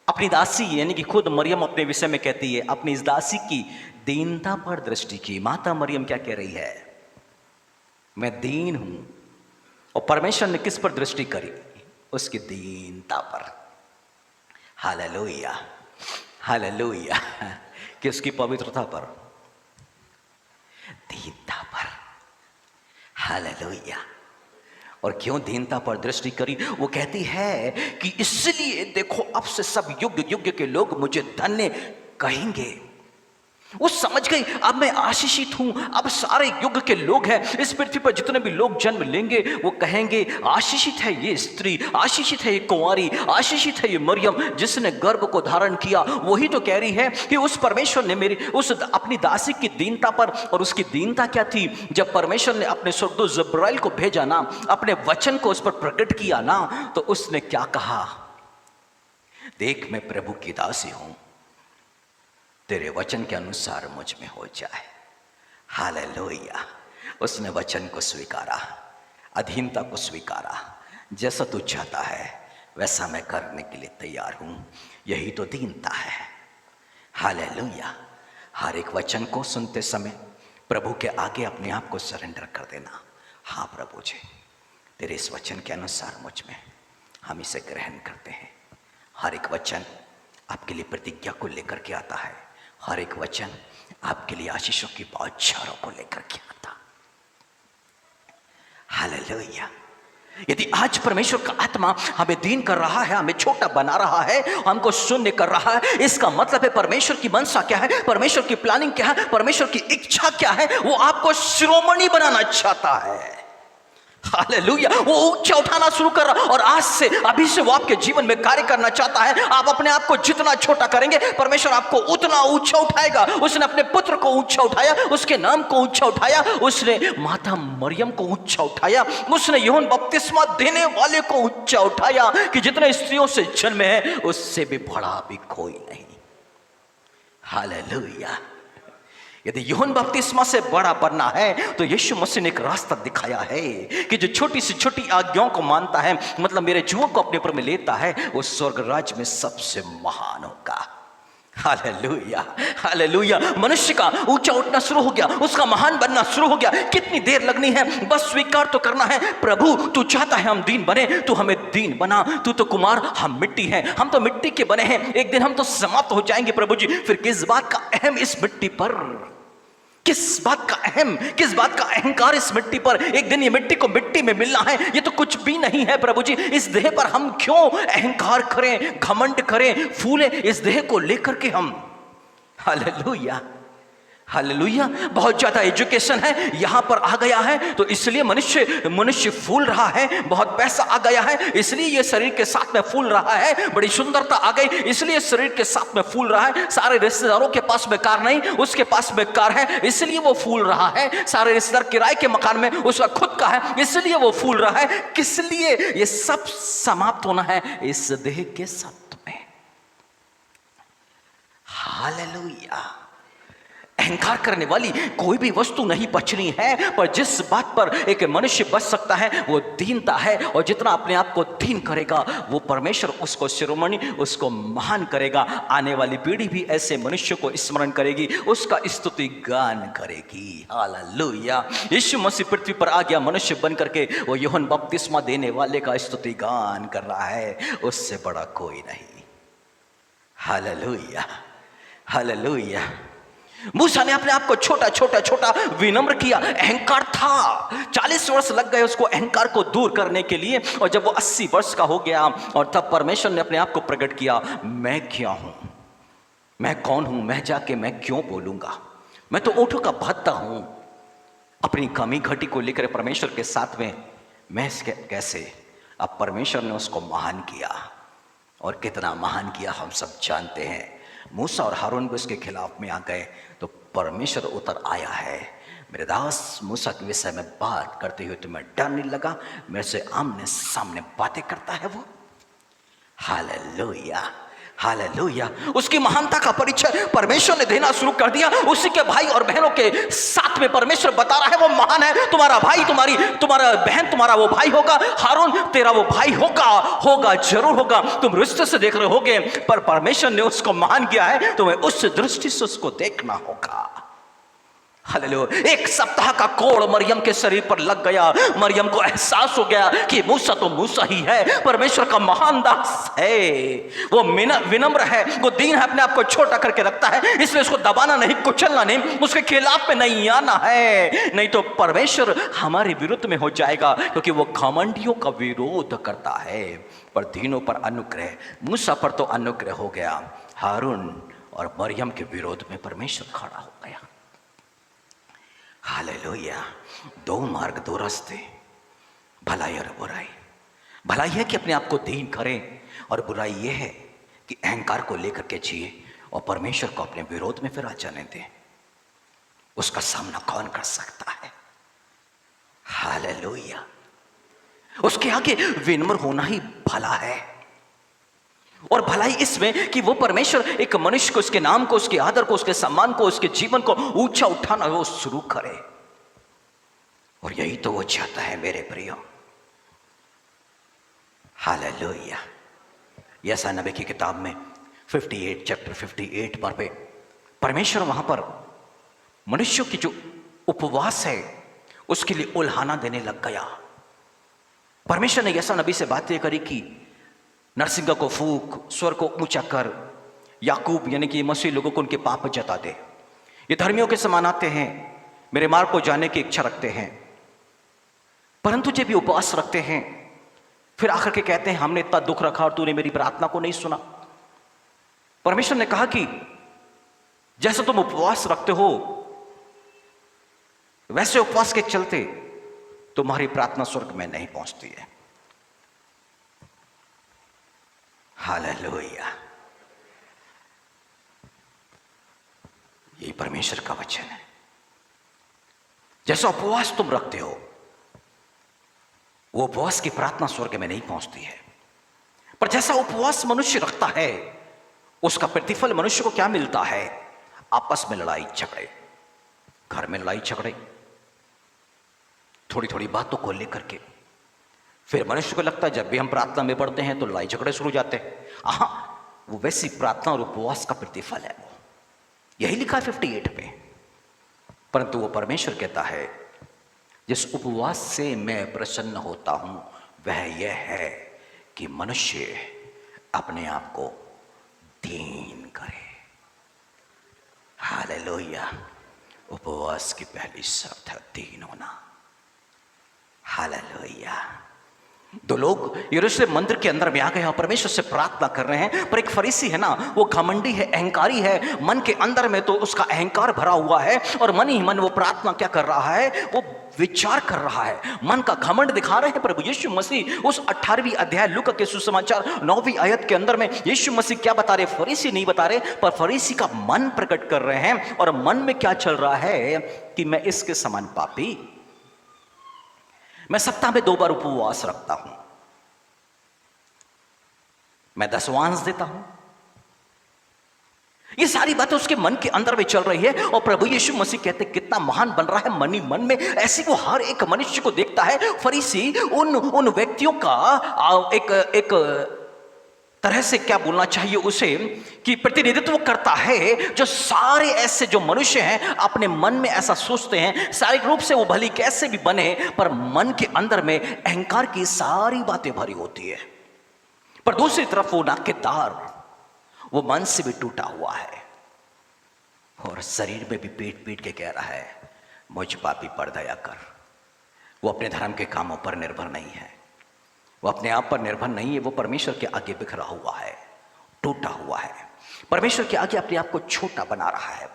अपनी दासी यानी कि खुद मरियम अपने विषय में कहती है, अपनी इस दासी की दीनता पर दृष्टि की। माता मरियम क्या कह रही है, मैं दीन हूं। और परमेश्वर ने किस पर दृष्टि करी, उसकी दीनता पर। Hallelujah, hallelujah. कि उसकी पवित्रता पर, दीनता पर। हालेलुया। और क्यों दीनता पर दृष्टि करी, वो कहती है कि इसलिए देखो अब से सब युग युग के लोग मुझे धन्य कहेंगे। वो समझ गई अब मैं आशीषित हूं, अब सारे युग के लोग हैं, इस पृथ्वी पर जितने भी लोग जन्म लेंगे वो कहेंगे आशीषित है ये स्त्री, आशीषित है ये कुंवारी, आशीषित है ये मरियम जिसने गर्भ को धारण किया। वही तो कह रही है कि उस परमेश्वर ने मेरी उस अपनी दासी की दीनता पर, और उसकी दीनता क्या थी, जब परमेश्वर ने अपने स्वर्गदूत जब्राइल को भेजा ना, अपने वचन को उस पर प्रकट किया ना, तो उसने क्या कहा, देख मैं प्रभु की दासी हूं, तेरे वचन के अनुसार मुझ में हो जाए। हालेलुया। उसने वचन को स्वीकारा, अधीनता को स्वीकारा। जैसा तू चाहता है वैसा मैं करने के लिए तैयार हूं। यही तो दीनता है। हालेलुया। हर एक वचन को सुनते समय प्रभु के आगे अपने आप को सरेंडर कर देना। हाँ प्रभु जी, तेरे इस वचन के अनुसार मुझ में, हम इसे ग्रहण करते हैं। हर एक वचन आपके लिए प्रतिज्ञा को लेकर के आता है। हर एक वचन आपके लिए आशीषों की बौछारों को लेकर के आता। हालेलुया। यदि आज परमेश्वर का आत्मा हमें दीन कर रहा है, हमें छोटा बना रहा है, हमको शून्य कर रहा है, इसका मतलब है परमेश्वर की मनसा क्या है, परमेश्वर की प्लानिंग क्या है, परमेश्वर की इच्छा क्या है, वो आपको शिरोमणि बनाना चाहता है। हालेलुया। वो ऊंचा उठाना शुरू कर रहा, और आज से, अभी से वो आपके जीवन में कार्य करना चाहता है। आप अपने आप को जितना छोटा करेंगे, परमेश्वर आपको उतना ऊंचा उठाएगा। उसने अपने पुत्र को ऊंचा उठाया, उसके नाम को ऊंचा उठाया, उसने माता मरियम को ऊंचा उठाया, उसने यूहन्ना बपतिस्मा देने वाले को ऊंचा उठाया कि जितने स्त्रियों से जन्मे हैं उससे भी बड़ा भी कोई नहीं। हालेलुया। यदि यूहन्ना बपतिस्मा से बड़ा बनना है तो यीशु मसीह ने एक रास्ता दिखाया है कि जो छोटी से छोटी आज्ञाओं को मानता है, मतलब मेरे जुओं को अपने ऊपर में लेता है, वो स्वर्ग राज्य में सबसे महान होगा। Hallelujah, hallelujah. मनुष्य का ऊंचा उठना शुरू हो गया, उसका महान बनना शुरू हो गया। कितनी देर लगनी है, बस स्वीकार तो करना है। प्रभु तू चाहता है हम दीन बने, तू हमें दीन बना। तू तो कुमार, हम मिट्टी हैं, हम तो मिट्टी के बने हैं, एक दिन हम तो समाप्त हो जाएंगे प्रभु जी। फिर किस बात का अहम इस मिट्टी पर, किस बात का अहम, किस बात का अहंकार इस मिट्टी पर? एक दिन ये मिट्टी को मिट्टी में मिलना है, ये तो कुछ भी नहीं है प्रभु जी। इस देह पर हम क्यों अहंकार करें, घमंड करें, फूले इस देह को लेकर के हम। Hallelujah, hallelujah. बहुत ज्यादा एजुकेशन है यहां पर आ गया है, तो इसलिए मनुष्य फूल रहा है। बहुत पैसा आ गया है, इसलिए ये शरीर के साथ में फूल रहा है। बड़ी सुंदरता आ गई, इसलिए शरीर के साथ में फूल रहा है। सारे रिश्तेदारों के पास में कार नहीं, उसके पास में कार है, इसलिए वो फूल रहा है। सारे रिश्तेदार किराए के मकान में, उसका खुद का है, इसलिए वो फूल रहा है। किस लिए? ये सब समाप्त होना है इस देह के साथ में। हालेलुया। अहंकार करने वाली कोई भी वस्तु नहीं बचनी है, पर जिस बात पर एक मनुष्य बच सकता है वो दीनता है। और जितना अपने आप को दीन करेगा, वो परमेश्वर उसको शिरोमणि, उसको महान करेगा। आने वाली पीढ़ी भी ऐसे मनुष्य को स्मरण करेगी, उसका स्तुति गान करेगी। हालेलुया। यीशु मसीह पृथ्वी पर आ गया मनुष्य बन करके, वो यूहन्ना बपतिस्मा देने वाले का स्तुति गान कर रहा है, उससे बड़ा कोई नहीं। Hallelujah, hallelujah. मूसा ने अपने आप को छोटा विनम्र किया। अहंकार था, 40 वर्ष लग गए उसको अहंकार को दूर करने के लिए। और जब वो 80 वर्ष का हो गया, और तब परमेश्वर ने अपने आप को प्रकट किया, मैं क्या हूं, मैं कौन हूं, मैं जाके मैं क्यों बोलूंगा, मैं तो ऊँटों का भत्ता हूं। अपनी कमी घटी को लेकर परमेश्वर के साथ में मैं कैसे, अब परमेश्वर ने उसको महान किया। और कितना महान किया हम सब जानते हैं। मूसा और हारून भी उसके खिलाफ में आ गए, तो परमेश्वर उतर आया है। मेरे दास मूसा के विषय में बात करते हुए तुम्हें डर नहीं लगा? मेरे से आमने सामने बातें करता है वो। Hallelujah, hallelujah. उसकी महानता का परिचय परमेश्वर ने देना शुरू कर दिया। उसी के भाई और बहनों के साथ में परमेश्वर बता रहा है वो महान है। तुम्हारा भाई, तुम्हारा बहन, तुम्हारा वो भाई होगा। हारून तेरा वो भाई होगा, जरूर होगा। तुम रिश्ते से देख रहे होगे, पर परमेश्वर ने उसको महान किया है, तुम्हें उस दृष्टि से उसको देखना होगा। हालेलुया। 1 सप्ताह का कोढ़ मरियम के शरीर पर लग गया। मरियम को एहसास हो गया कि मूसा तो मूसा ही है, परमेश्वर का महान दास है। वो विनम्र है, वो दीन है, अपने आप को छोटा करके रखता है। इसलिए उसको दबाना नहीं, कुचलना नहीं, उसके खिलाफ में नहीं आना है, नहीं तो परमेश्वर हमारे विरुद्ध में हो जाएगा, क्योंकि वो घमंडियों का विरोध करता है। पर दीनों पर अनुग्रह, मूसा पर तो अनुग्रह हो गया, हारून और मरियम के विरोध में परमेश्वर खड़ा हो गया। हालेलुया। 2 मार्ग, 2 रास्ते, भलाई और बुराई। भलाई है कि अपने आप को दीन करें, और बुराई यह है कि अहंकार को लेकर के जिए और परमेश्वर को अपने विरोध में फिर आ जाने दें। उसका सामना कौन कर सकता है? हालेलुया। उसके आगे विनम्र होना ही भला है। और भलाई इसमें कि वो परमेश्वर एक मनुष्य को, उसके नाम को, उसके आदर को, उसके सम्मान को, उसके जीवन को ऊंचा उठाना वो शुरू करे। और यही तो वो चाहता है मेरे प्रियो। हालेलुया। यशायाह नबी की किताब में 58 चैप्टर 58 पर पे परमेश्वर वहां पर मनुष्यों की जो उपवास है उसके लिए उल्हाना देने लग गया। परमेश्वर ने यशायाह नबी से बातें करी कि नरसिंगा को फूक, स्वर को ऊंचा कर, याकूब यानी कि मसीह लोगों को उनके पाप जता दे। ये धर्मियों के समान आते हैं, मेरे मार्ग को जानने की इच्छा रखते हैं, परंतु जब भी उपवास रखते हैं फिर आकर के कहते हैं हमने इतना दुख रखा और तूने मेरी प्रार्थना को नहीं सुना। परमेश्वर ने कहा कि जैसे तुम उपवास रखते हो वैसे उपवास के चलते तुम्हारी प्रार्थना स्वर्ग में नहीं पहुंचती है। हालेलुया। यही परमेश्वर का वचन है। जैसा उपवास तुम रखते हो वो उपवास की प्रार्थना स्वर्ग में नहीं पहुंचती है, पर जैसा उपवास मनुष्य रखता है उसका प्रतिफल मनुष्य को क्या मिलता है? आपस में लड़ाई झगड़े, घर में लड़ाई झगड़े, थोड़ी थोड़ी बातों को लेकर के। फिर मनुष्य को लगता है जब भी हम प्रार्थना में पढ़ते हैं तो लड़ाई झगड़े शुरू हो जाते हैं। वो वैसी प्रार्थना और उपवास का प्रतिफल है। वो यही लिखा है 58 पे। परंतु वो परमेश्वर कहता है जिस उपवास से मैं प्रसन्न होता हूं वह यह है कि मनुष्य अपने आप को दीन करे। हालेलुया। उपवास की पहली शर्त है दीन होना। हालेलुया। दो लोग यरूशलेम मंदिर के अंदर में आ गए और परमेश्वर से प्रार्थना कर रहे हैं, पर एक फरीसी है ना, वो घमंडी है, अहंकारी है, मन के अंदर में तो उसका अहंकार भरा हुआ है और मन ही मन वो प्रार्थना क्या कर रहा है, वो विचार कर रहा है, मन का घमंड दिखा रहे हैं। प्रभु यीशु मसीह उस 18वीं अध्याय लूका के सुसमाचार 9वीं आयत के अंदर में यीशु मसीह क्या बता रहे, फरीसी नहीं बता रहे, पर फरीसी का मन प्रकट कर रहे हैं। और मन में क्या चल रहा है कि मैं इसके समान पापी, मैं सप्ताह में 2 बार उपवास रखता हूं, मैं दशवांश देता हूं। ये सारी बातें उसके मन के अंदर में चल रही है और प्रभु यीशु मसीह कहते कितना महान बन रहा है मन ही मन में। ऐसी वो हर एक मनुष्य को देखता है। फरीसी उन व्यक्तियों का एक तरह से क्या बोलना चाहिए उसे, कि प्रतिनिधित्व करता है, जो सारे ऐसे जो मनुष्य हैं अपने मन में ऐसा सोचते हैं, शारीरिक रूप से वो भली कैसे भी बने, पर मन के अंदर में अहंकार की सारी बातें भरी होती है। पर दूसरी तरफ वो नाकेदार, वो मन से भी टूटा हुआ है और शरीर में भी पीट पीट के कह रहा है, मुझ पापी पर दया कर। वो अपने धर्म के कामों पर निर्भर नहीं है, वो अपने आप पर निर्भर नहीं है, वो परमेश्वर के आगे बिखरा हुआ है, टूटा हुआ है, परमेश्वर के आगे अपने आप को छोटा बना रहा है।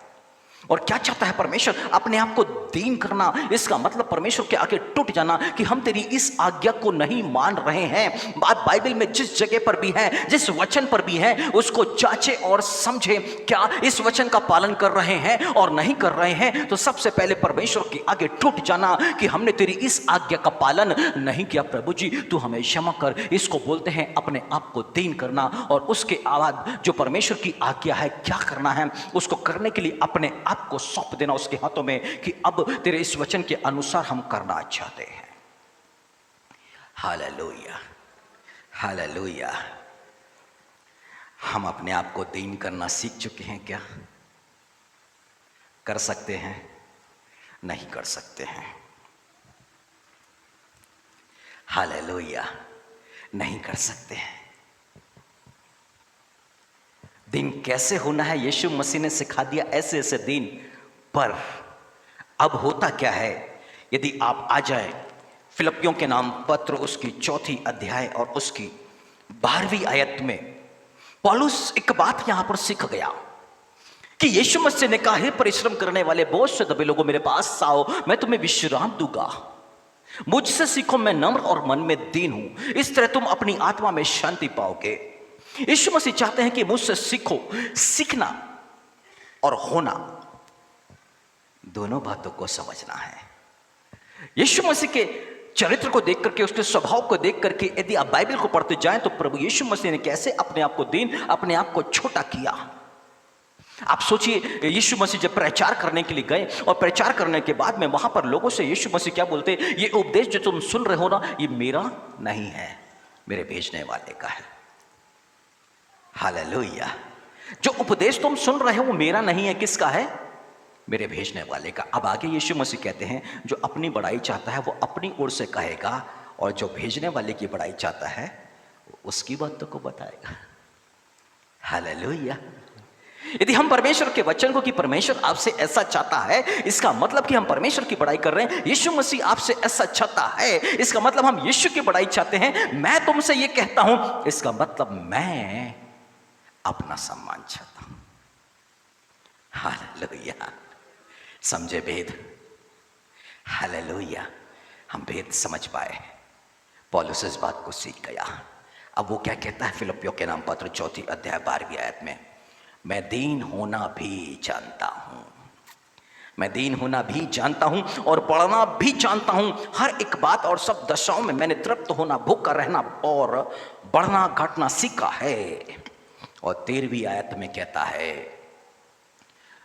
और क्या चाहता है परमेश्वर, अपने आप को दीन करना। इसका मतलब परमेश्वर के आगे टूट जाना कि हम तेरी इस आज्ञा को नहीं मान रहे हैं। बात बाइबल में जिस जगह पर भी है, जिस वचन पर भी है, उसको जांचे और समझे, क्या इस वचन का पालन कर रहे हैं और नहीं कर रहे हैं। तो सबसे पहले परमेश्वर के आगे टूट जाना कि हमने तेरी इस आज्ञा का पालन नहीं किया, प्रभु जी तू हमें क्षमा कर। इसको बोलते हैं अपने आप को दीन करना। और उसके बाद जो परमेश्वर की आज्ञा है क्या करना है, उसको करने के लिए अपने आपको सौंप देना उसके हाथों में कि अब तेरे इस वचन के अनुसार हम करना चाहते हैं। Hallelujah, hallelujah. हम अपने आप को दीन करना सीख चुके हैं क्या? कर सकते हैं? नहीं कर सकते हैं। हालेलुया, नहीं कर सकते हैं। दिन कैसे होना है यीशु मसीह ने सिखा दिया, ऐसे ऐसे दिन। पर अब होता क्या है, यदि आप आ जाए फिलिप्पियों के नाम पत्र उसकी 4वीं अध्याय और उसकी 12वीं आयत में, पौलुस एक बात यहां पर सीख गया कि यीशु मसीह ने कहा, हे परिश्रम करने वाले बोझ से दबे लोगों मेरे पास आओ, मैं तुम्हें विश्राम दूंगा। मुझसे सीखो, मैं नम्र और मन में दीन हूं, इस तरह तुम अपनी आत्मा में शांति पाओगे। यीशु मसीह चाहते हैं कि मुझसे सीखो। सीखना और होना, दोनों बातों को समझना है। यीशु मसीह के चरित्र को देख करके, उसके स्वभाव को देख करके यदि आप बाइबल को पढ़ते जाएं तो प्रभु यीशु मसीह ने कैसे अपने आप को दीन, अपने आप को छोटा किया। आप सोचिए, यीशु मसीह जब प्रचार करने के लिए गए और प्रचार करने के बाद में वहां पर लोगों से यीशु मसीह क्या बोलते, ये उपदेश जो तुम सुन रहे हो ना, ये मेरा नहीं है, मेरे भेजने वाले का है। हालेलुया। जो उपदेश तुम सुन रहे हो वो मेरा नहीं है, किसका है? मेरे भेजने वाले का। अब आगे यीशु मसीह कहते हैं, जो अपनी बड़ाई चाहता है वो अपनी ओर से कहेगा, और जो भेजने वाले की बड़ाई चाहता है उसकी बातों को बताएगा। हालेलुया। यदि हम परमेश्वर के वचन को कि परमेश्वर आपसे ऐसा चाहता है, इसका मतलब कि हम परमेश्वर की बड़ाई कर रहे हैं। यीशु मसीह आपसे ऐसा चाहता है, इसका मतलब हम यीशु की बड़ाई चाहते हैं। मैं तुमसे ये कहता हूं, इसका मतलब मैं अपना सम्मान चाहता हूं। हालेलुया। समझे भेद? हालेलुया। हम भेद समझ पाए। पौलुस इस बात को सीख गया। अब वो क्या कहता है फिलिप्पियों के नाम पत्र 4वीं अध्याय 12वीं आयत में, मैं दीन होना भी जानता हूं, मैं दीन होना भी जानता हूं और पढ़ना भी जानता हूं। हर एक बात और सब दशाओं में मैंने तृप्त होना, भूखा रहना और बढ़ना घटना सीखा है। और 13वीं आयत में कहता है,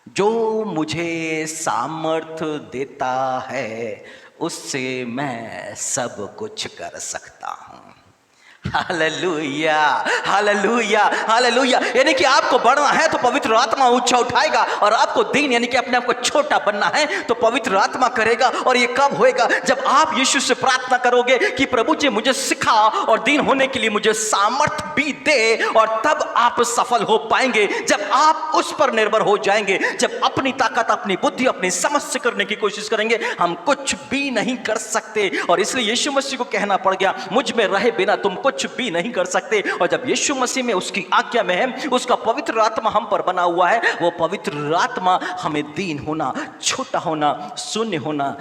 जो मुझे सामर्थ देता है उससे मैं सब कुछ कर सकता हूं। Hallelujah, hallelujah, hallelujah. यानी कि आपको बढ़ना है तो पवित्र आत्मा ऊंचा उठाएगा, और आपको दीन यानी कि अपने आप को छोटा बनना है तो पवित्र आत्मा करेगा। और ये कब होएगा? जब आप यीशु से प्रार्थना करोगे कि प्रभु जी मुझे सिखा और दीन होने के लिए मुझे सामर्थ भी दे, और तब आप सफल हो पाएंगे। जब आप उस पर निर्भर हो जाएंगे, जब अपनी ताकत, अपनी बुद्धि, अपनी समझ से करने की कोशिश करेंगे, हम कुछ भी नहीं कर सकते। और इसलिए यीशु मसीह को कहना पड़ गया, मुझ में रहे बिना तुम कुछ भी नहीं कर सकते। और जब यीशु मसीह में, उसकी आज्ञा में है, उसका पवित्र आत्मा हम पर बना हुआ है, वो पवित्र आत्मा हमें दीन होना, छोटा होना, शून्य होना,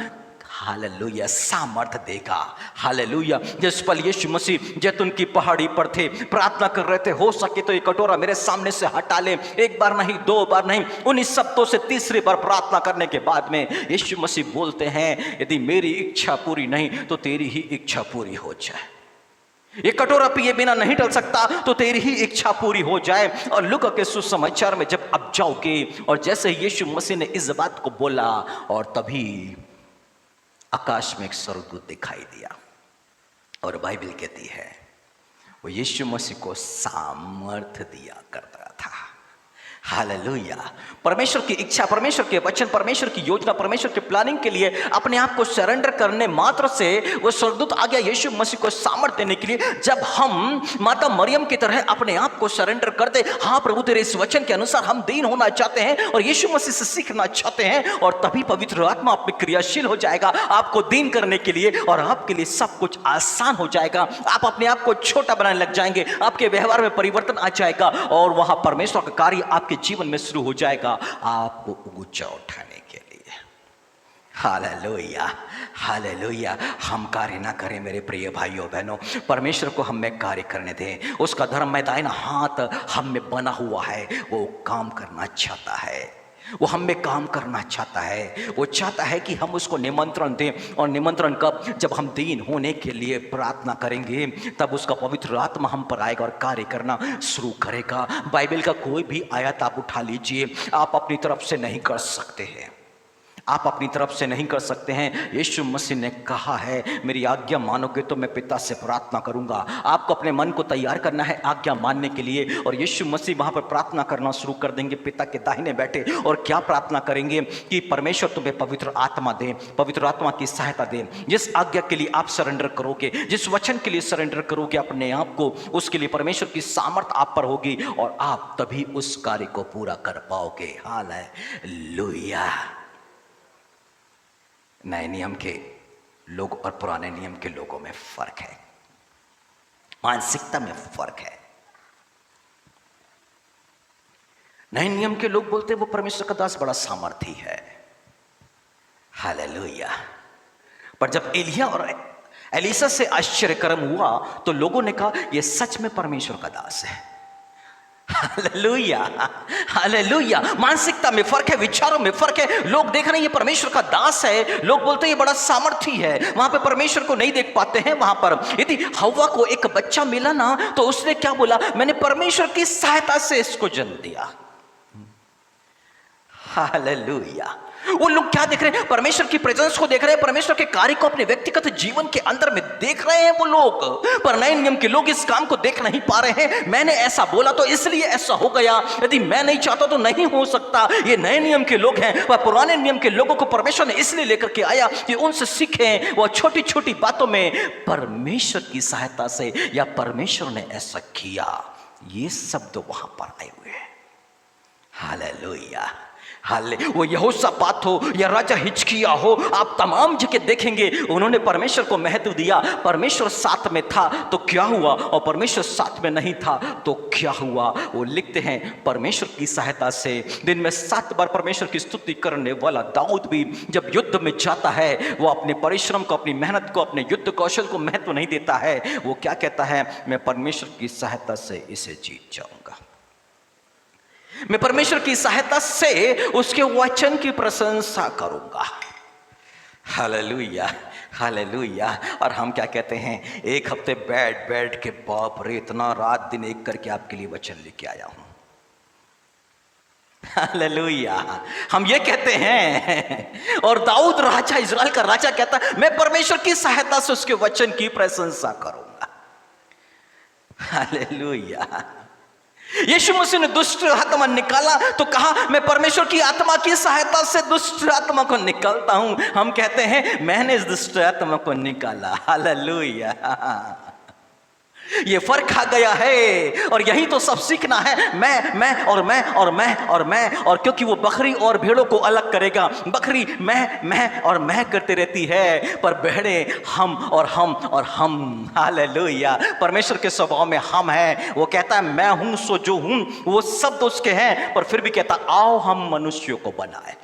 हालेलुया, सामर्थ देगा। हालेलुया। जिस पल यीशु मसीह जैतून की पहाड़ी पर थे, प्रार्थना कर रहे थे, हो सके तो ये कटोरा मेरे सामने से हटा ले। एक बार नहीं, दो बार नहीं, उन्हीं शब्दों से तीसरी बार प्रार्थना करने के बाद में यीशु मसीह बोलते हैं, यदि मेरी इच्छा पूरी नहीं तो तेरी ही इच्छा पूरी हो जाए। ये कटोरा पिए बिना नहीं टल सकता, तो तेरी ही इच्छा पूरी हो जाए। और लूका के सुसमाचार में जब आप जाओगे, और जैसे यीशु मसीह ने इस बात को बोला, और तभी आकाश में एक स्वर्गदूत दिखाई दिया, और बाइबल कहती है वो यीशु मसीह को सामर्थ दिया करता था। हालेलुया। परमेश्वर की इच्छा, परमेश्वर के वचन, परमेश्वर की योजना, परमेश्वर की प्लानिंग के लिए अपने आप को सरेंडर करने मात्र से वो स्वर्गदूत आ गया यीशु मसीह को सामर्थ देने के लिए। जब हम माता मरियम की तरह अपने आप को सरेंडर कर दे, हाँ प्रभु तेरे इस वचन के अनुसार हम दीन होना चाहते हैं और यीशु मसीह से सीखना चाहते हैं, और तभी पवित्र आत्मा आप में क्रियाशील हो जाएगा आपको दीन करने के लिए, और आपके लिए सब कुछ आसान हो जाएगा। आप अपने आप को छोटा बनाने लग जाएंगे, आपके व्यवहार में परिवर्तन आ जाएगा, और वहां परमेश्वर का कार्य आपके जीवन में शुरू हो जाएगा आपको ऊंचा उठाने के लिए। Hallelujah, hallelujah. हम कार्य ना करें मेरे प्रिय भाइयों बहनों, परमेश्वर को हम में कार्य करने दें। उसका धर्म में दाहिना हाथ हम में बना हुआ है, वो काम करना चाहता है, वो हम में काम करना चाहता है। वो चाहता है कि हम उसको निमंत्रण दें, और निमंत्रण कब? जब हम दीन होने के लिए प्रार्थना करेंगे, तब उसका पवित्र आत्मा हम पर आएगा और कार्य करना शुरू करेगा। बाइबल का कोई भी आयत आप उठा लीजिए, आप अपनी तरफ से नहीं कर सकते हैं, आप अपनी तरफ से नहीं कर सकते हैं। यीशु मसीह ने कहा है, मेरी आज्ञा मानोगे तो मैं पिता से प्रार्थना करूंगा। आपको अपने मन को तैयार करना है आज्ञा मानने के लिए, और यीशु मसीह वहां पर प्रार्थना करना शुरू कर देंगे पिता के दाहिने बैठे। और क्या प्रार्थना करेंगे? कि परमेश्वर तुम्हें पवित्र आत्मा दे, पवित्र आत्मा की सहायता दे। जिस आज्ञा के लिए आप सरेंडर करोगे, जिस वचन के लिए सरेंडर करोगे अपने आप को, उसके लिए परमेश्वर की सामर्थ आप पर होगी, और आप तभी उस कार्य को पूरा कर पाओगे। हालेलुया। नए नियम के लोग और पुराने नियम के लोगों में फर्क है, मानसिकता में फर्क है। नए नियम के लोग बोलते हैं वो परमेश्वर का दास बड़ा सामर्थी है। हालेलुया। पर जब एलिया और एलीसा से आश्चर्यकर्म हुआ, तो लोगों ने कहा यह सच में परमेश्वर का दास है। Hallelujah, hallelujah. मानसिकता में फर्क है, विचारों में फर्क है। लोग देख रहे हैं ये परमेश्वर का दास है, लोग बोलते हैं ये बड़ा सामर्थी है, वहां पे परमेश्वर को नहीं देख पाते हैं। वहां पर यदि हव्वा को एक बच्चा मिला ना, तो उसने क्या बोला? मैंने परमेश्वर की सहायता से इसको जन्म दिया। हालेलुया। वो लोग क्या देख रहे हैं? परमेश्वर की प्रेजेंस को देख रहे हैं, परमेश्वर के कार्य को अपने व्यक्तिगत जीवन के अंदर में देख रहे हैं वो लोग। पर नए नियम के लोग इस काम को देख नहीं पा रहे हैं। मैंने ऐसा बोला तो इसलिए ऐसा हो गया, यदि मैं नहीं चाहता तो नहीं हो सकता। ये नए नियम के लोग हैं। वह पुराने नियम के लोगों को परमेश्वर ने इसलिए लेकर के आया कि उनसे सीखें। वह छोटी छोटी बातों में परमेश्वर की सहायता से, या परमेश्वर ने ऐसा किया, ये शब्द वहां पर आए हुए हैं। हालेलुया, हाले। वो यहोशापात हो या राजा हिजकिया हो, आप तमाम जगह देखेंगे उन्होंने परमेश्वर को महत्व दिया। परमेश्वर साथ में था तो क्या हुआ, और परमेश्वर साथ में नहीं था तो क्या हुआ। वो लिखते हैं परमेश्वर की सहायता से दिन में 7 बार परमेश्वर की स्तुति करने वाला दाऊद भी जब युद्ध में जाता है, वो अपने परिश्रम को, अपनी मेहनत को, अपने युद्ध कौशल को महत्व नहीं देता है। वो क्या कहता है? मैं परमेश्वर की सहायता से इसे जीत जाऊंगा, मैं परमेश्वर की सहायता से उसके वचन की प्रशंसा करूंगा। Hallelujah, hallelujah. और हम क्या कहते हैं? एक हफ्ते बैठ के बाप रे इतना रात दिन एक करके आपके लिए वचन लेके आया हूं। हालेलुया, हम ये कहते हैं। और दाऊद राजा, इजराइल का राजा कहता है मैं परमेश्वर की सहायता से उसके वचन की प्रशंसा करूंगा। हालेलुया। यीशु मसीह ने दुष्ट आत्मा निकाला तो कहा मैं परमेश्वर की आत्मा की सहायता से दुष्ट आत्मा को निकालता हूं। हम कहते हैं मैंने इस दुष्ट आत्मा को निकाला। हालेलुया। ये फर्क आ गया है और यही तो सब सीखना है। मैं और मैं और मैं और मैं, और क्योंकि वो बकरी और भेड़ों को अलग करेगा। बकरी मैं और मैं करती रहती है, पर भेड़े हम और हम और हम। हालेलुया। परमेश्वर के स्वभाव में हम है। वो कहता है मैं हूं सो जो हूं, वो शब्द उसके हैं, पर फिर भी कहता आओ हम मनुष्यों को बनाए।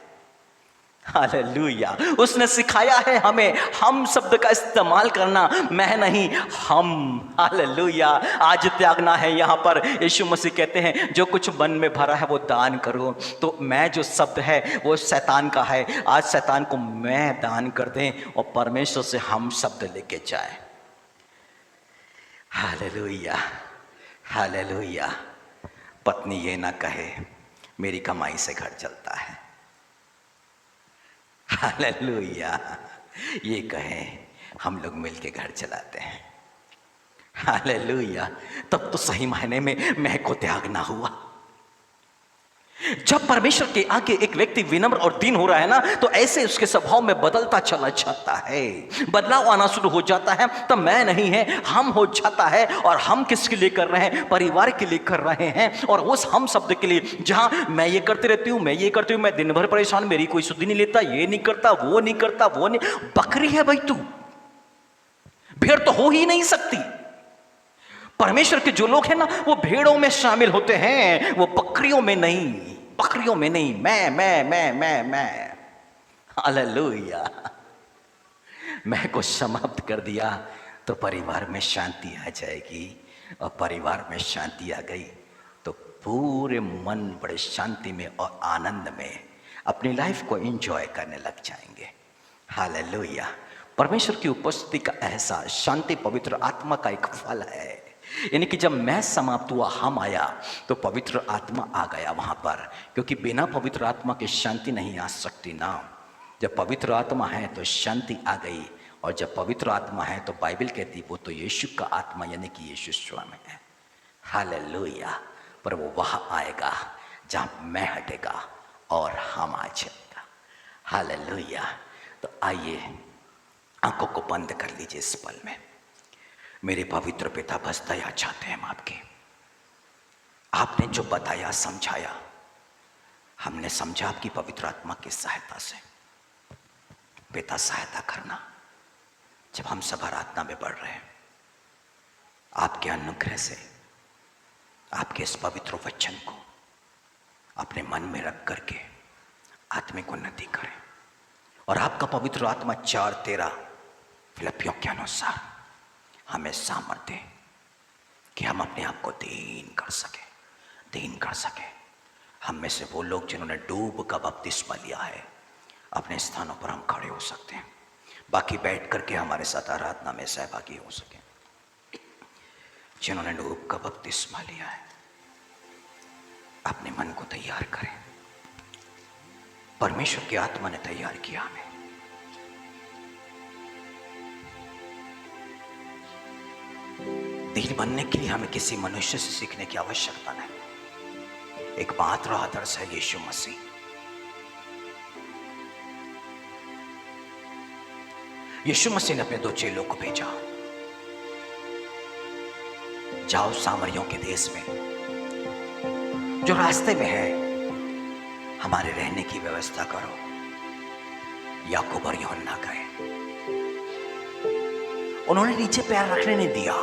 हालेलुया। उसने सिखाया है हमें हम शब्द का इस्तेमाल करना, मैं नहीं हम। हालेलुया। आज त्यागना है। यहाँ पर यीशु मसीह कहते हैं जो कुछ मन में भरा है वो दान करो। तो मैं जो शब्द है वो शैतान का है। आज शैतान को मैं दान कर दें और परमेश्वर से हम शब्द लेके जाए। हालेलुया। हालेलुया। पत्नी ये ना कहे मेरी कमाई से घर चलता है। हालेलुया। ये कहें हम लोग मिलके घर चलाते हैं। हालेलुया। तब तो सही मायने में मैं को त्यागना हुआ। जब परमेश्वर के आगे एक व्यक्ति विनम्र और दीन हो रहा है ना, तो ऐसे उसके स्वभाव में बदलता चला जाता है, बदलाव आना शुरू हो जाता है। तब मैं नहीं है हम हो जाता है। और हम किसके लिए कर रहे हैं? परिवार के लिए कर रहे हैं। और उस हम शब्द के लिए जहां मैं ये करती रहती हूं, मैं ये करती हूं, मैं दिन भर परेशान, मेरी कोई सुधि नहीं लेता, ये नहीं करता, वो नहीं करता, वो नहीं। बकरी है भाई तू, भेड़ तो हो ही नहीं सकती। परमेश्वर के जो लोग हैं ना वो भेड़ों में शामिल होते हैं, वो बकरियों में नहीं। बकरियों में नहीं। मैं। हालेलुया। मैं को समाप्त कर दिया तो परिवार में शांति आ जाएगी, और परिवार में शांति आ गई तो पूरे मन बड़े शांति में और आनंद में अपनी लाइफ को एंजॉय करने लग जाएंगे। हालेलुया। परमेश्वर की उपस्थिति का एहसास शांति पवित्र आत्मा का एक फल है। यानी कि जब मैं समाप्त हुआ, हम आया, तो पवित्र आत्मा आ गया वहां पर, क्योंकि बिना पवित्र आत्मा के शांति नहीं आ सकती ना। जब पवित्र आत्मा है तो शांति आ गई, और जब पवित्र आत्मा है तो बाइबल कहती वो तो यीशु का आत्मा यानी कि यीशु स्वयं है। हालेलुया। पर वो वहां आएगा जहां मैं हटेगा और हम आ जाएगा। हालेलुया। तो आइए आंखों को बंद कर लीजिए इस पल में। मेरे पवित्र पिता, बस दया चाहते हैं हम आपकी। आपने जो बताया समझाया, हमने समझा आपकी पवित्र आत्मा की सहायता से। पिता सहायता करना जब हम सब आराधना में बढ़ रहे हैं, आपके अनुग्रह से आपके इस पवित्र वचन को अपने मन में रख करके आत्मिक उन्नति करें, और आपका पवित्र आत्मा 4:13 फिलिप्पियों के अनुसार हमें सामर्थ्य दें कि हम अपने आप को दीन कर सके। हम में से वो लोग जिन्होंने डूब का बपतिस्मा लिया है, अपने स्थानों पर हम खड़े हो सकते हैं। बाकी बैठ करके हमारे साथ आराधना में सहभागी हो सके। जिन्होंने डूब का बपतिस्मा लिया है, अपने मन को तैयार करें। परमेश्वर की आत्मा ने तैयार किया हमें। दीन बनने के लिए हमें किसी मनुष्य से सीखने की आवश्यकता नहीं। एक मात्र आदर्श है यीशु मसीह। यीशु मसीह ने अपने 2 चेलों को भेजा, जाओ सामरियों के देश में, जो रास्ते में है, हमारे रहने की व्यवस्था करो। याकूब और यूहन्ना गए, उन्होंने नीचे पैर रखने नहीं दिया।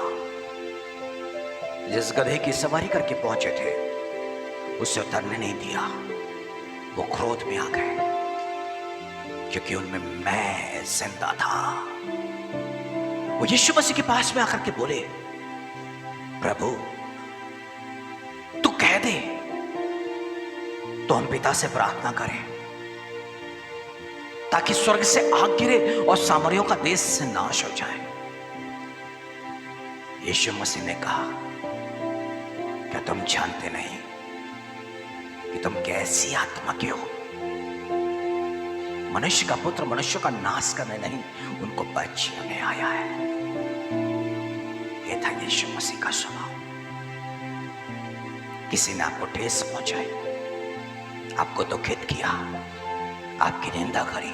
जिस गधे की सवारी करके पहुंचे थे उसे उतरने नहीं दिया। वो क्रोध में आ गए, क्योंकि उनमें मैं जिंदा था। वो यीशु मसीह के पास में आकर के बोले, प्रभु तू कह दे तो हम पिता से प्रार्थना करें, ताकि स्वर्ग से आग गिरे और सामरियों का देश से नाश हो जाए। यीशु मसीह ने कहा, क्या तुम जानते नहीं कि तुम कैसी आत्मा के हो? मनुष्य का पुत्र मनुष्य का नाश करने नहीं, उनको बचाने आया है। यह था यीशु मसीह का स्वभाव। किसी ने आपको ठेस पहुंचाई, आपको दुखित किया, आपकी निंदा करी,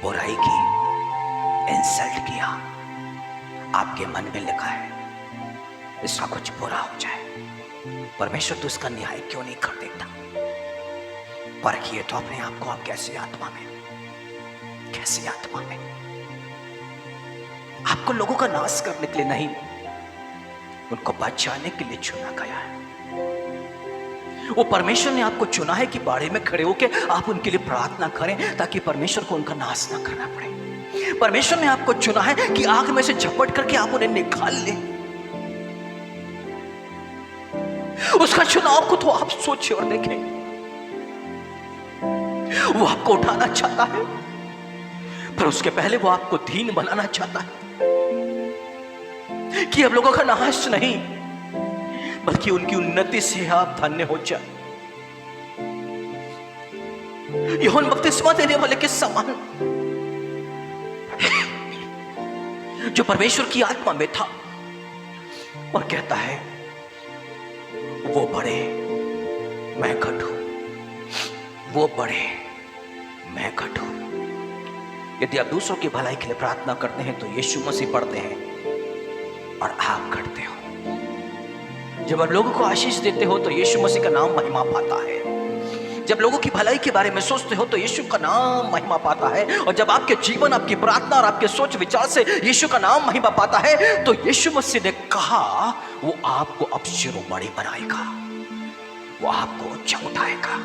बुराई की, इंसल्ट किया, आपके मन में लिखा है इसका कुछ बुरा हो जाए, परमेश्वर तो उसका न्याय क्यों नहीं कर देता? परखिए तो अपने आप को, आप कैसी आत्मा में, कैसी आत्मा में। आपको लोगों का नाश करने के लिए नहीं, उनको बचाने के लिए चुना गया है। वो परमेश्वर ने आपको चुना है कि बाड़े में खड़े होकर आप उनके लिए प्रार्थना करें ताकि परमेश्वर को उनका नाश ना करना पड़े। परमेश्वर ने आपको चुना है कि आग में से झपट करके आप उन्हें निकाल लें। उसका चुनाव को तो आप सोचिए और देखें। वो आपको उठाना चाहता है, पर उसके पहले वो आपको दीन बनाना चाहता है कि अब लोगों का नाश नहीं, बल्कि उनकी उन्नति से आप धन्य हो जाए। यूहन्ना बपतिस्मा देने वाले के समान जो परमेश्वर की आत्मा में था और कहता है वो बढ़े मैं घटूं, वो बढ़े मैं घटूं। यदि आप दूसरों की भलाई के लिए प्रार्थना करते हैं तो यीशु मसीह पढ़ते हैं और आप घटते हो। जब आप लोगों को आशीष देते हो तो यीशु मसीह का नाम महिमा पाता है। जब लोगों की भलाई के बारे में सोचते हो तो यीशु का नाम महिमा पाता है। और जब आपके जीवन, आपकी प्रार्थना और आपके सोच विचार से यीशु का नाम महिमा पाता है तो यीशु मसीह ने कहा वो आपको अब शिरोमणि बनाएगा, वो आपको ऊंचा उठाएगा।